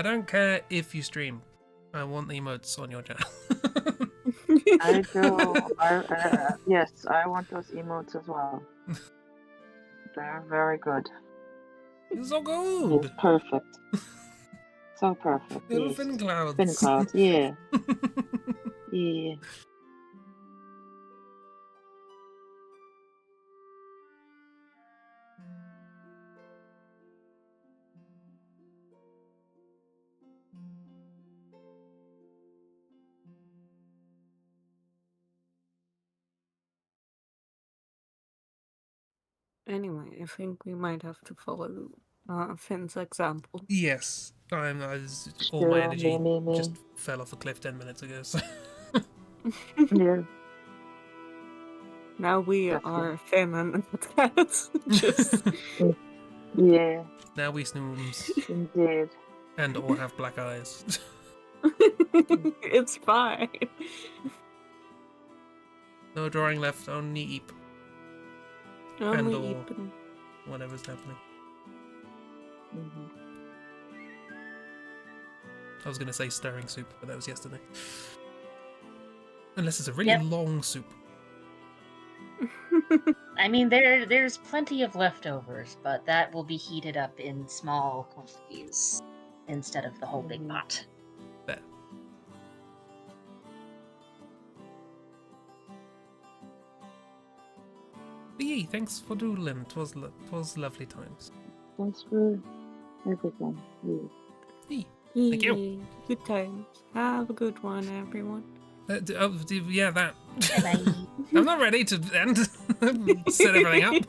don't care if you stream. I want the emotes on your channel. I do. Yes, I want those emotes as well. They're very good. It's so good. It's perfect. So perfect. Little Yes. fin clouds. Fin clouds, yeah. Yeah. Anyway, I think we might have to follow Finn's example. Yes. All my energy me. just fell off a cliff 10 minutes ago. So. Yeah. Now we are Finn and cats. Just Yeah. Now we snooms Indeed. and all have black eyes. It's fine. No drawing left, only eep. Only or Ethan. whatever's happening. I was going to say stirring soup, but that was yesterday. Unless it's a really long soup. I mean, there's plenty of leftovers, but that will be heated up in small quantities instead of the whole big pot. There. Yee, thanks for doodling. Twas lovely times. Thanks for everything. Yee. Thank you. Good times. Have a good one, everyone. Yeah, that. Bye. I'm not ready to end. Set everything up.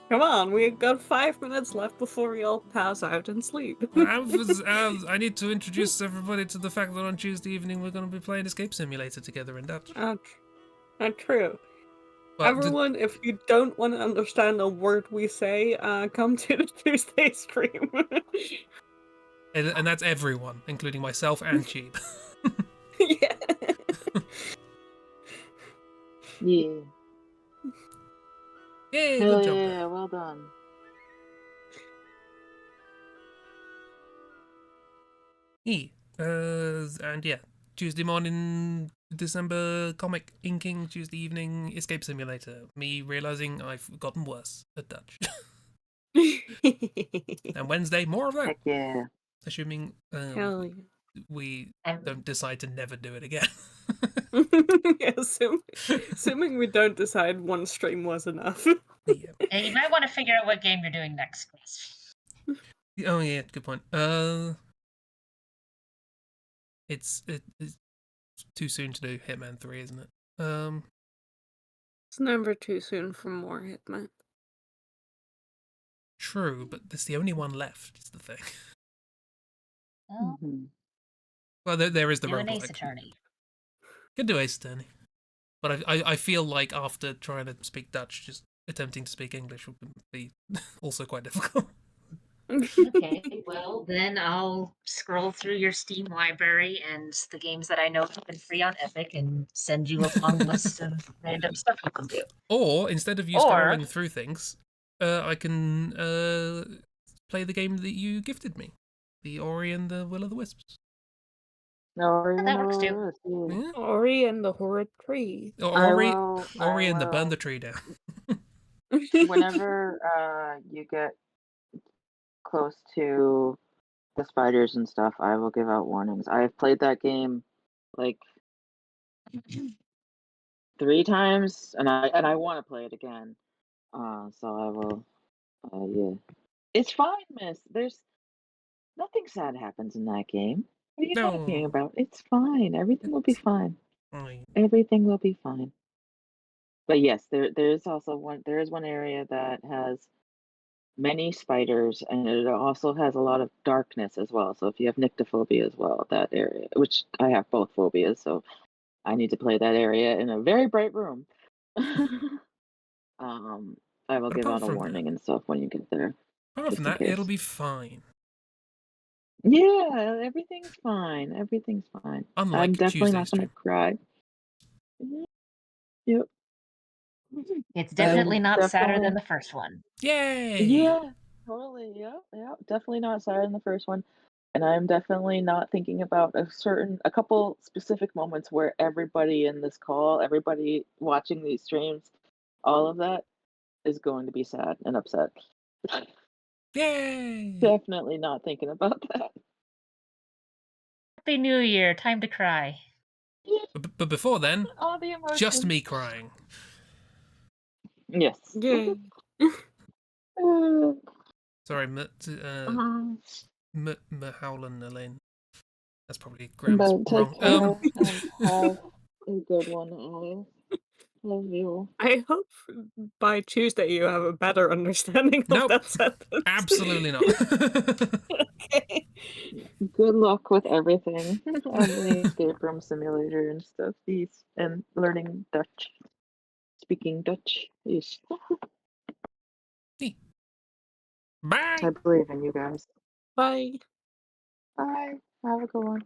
Come on, we've got 5 minutes left before we all pass out and sleep. I need to introduce everybody to the fact that on Tuesday evening we're going to be playing Escape Simulator together in Dutch. True. Well, Everyone, if you don't want to understand a word we say, come to the Tuesday stream. and that's everyone, including myself and Cheap. Yeah. Yeah. Yay, Hell good job. yeah, well done. And yeah, Tuesday morning, December comic inking, Tuesday evening, Escape Simulator. Me realizing I've gotten worse at Dutch. And Wednesday, more of that. Heck yeah. Assuming Hell yeah. we don't decide to never do it again. Yeah, assuming we don't decide one stream was enough. Yeah. And you might want to figure out what game you're doing next, Chris. Oh yeah, good point. It's too soon to do Hitman 3, isn't it? It's never too soon for more Hitman. True, but there's the only one left, is the thing. Well, Well, there is the do an roguelike. Ace Attorney. Could do Ace Attorney. But I feel like after trying to speak Dutch, just attempting to speak English would be also quite difficult. Okay, well, then I'll scroll through your Steam library and the games that I know have been free on Epic and send you a long list of random stuff you can do. Or, instead of you scrolling through things, I can play the game that you gifted me. The Ori and the Will of the Wisps. That works too. Yeah. Ori and the Horrid Tree. Ori and the Burn the Tree Down. Whenever you get close to the spiders and stuff, I will give out warnings. I've played that game like 3 times, and I want to play it again. So I will. Yeah, it's fine, miss. There's nothing sad happens in that game. What are you talking about? It's fine. Everything will be fine. Everything will be fine. But yes, there is also one. There is one area that has many spiders, and it also has a lot of darkness as well. So if you have nyctophobia as well, that area, which I have both phobias, so I need to play that area in a very bright room. I will give out a warning and stuff when you get there. Apart from that, it'll be fine. Yeah, everything's fine. Everything's fine. Unlike I'm definitely not Tuesday's gonna cry. Yep. It's definitely not sadder than the first one. Yay! Yeah, totally. Yeah, definitely not sadder than the first one. And I'm definitely not thinking about a couple specific moments where everybody in this call, everybody watching these streams, all of that is going to be sad and upset. Yay! Definitely not thinking about that. Happy New Year, time to cry. But before then, all the emotions. just me crying. Yes. Yay. Sorry, Mahowlan Elaine. That's probably grammar's wrong. Have a good one, Ollie. Love you. I hope by Tuesday you have a better understanding of Nope. that sentence. Absolutely not. Okay. Good luck with everything. On the escape room simulator and stuff. These and learning Dutch. Speaking Dutch is. Bye. I believe in you guys. Bye. Bye. Have a good one.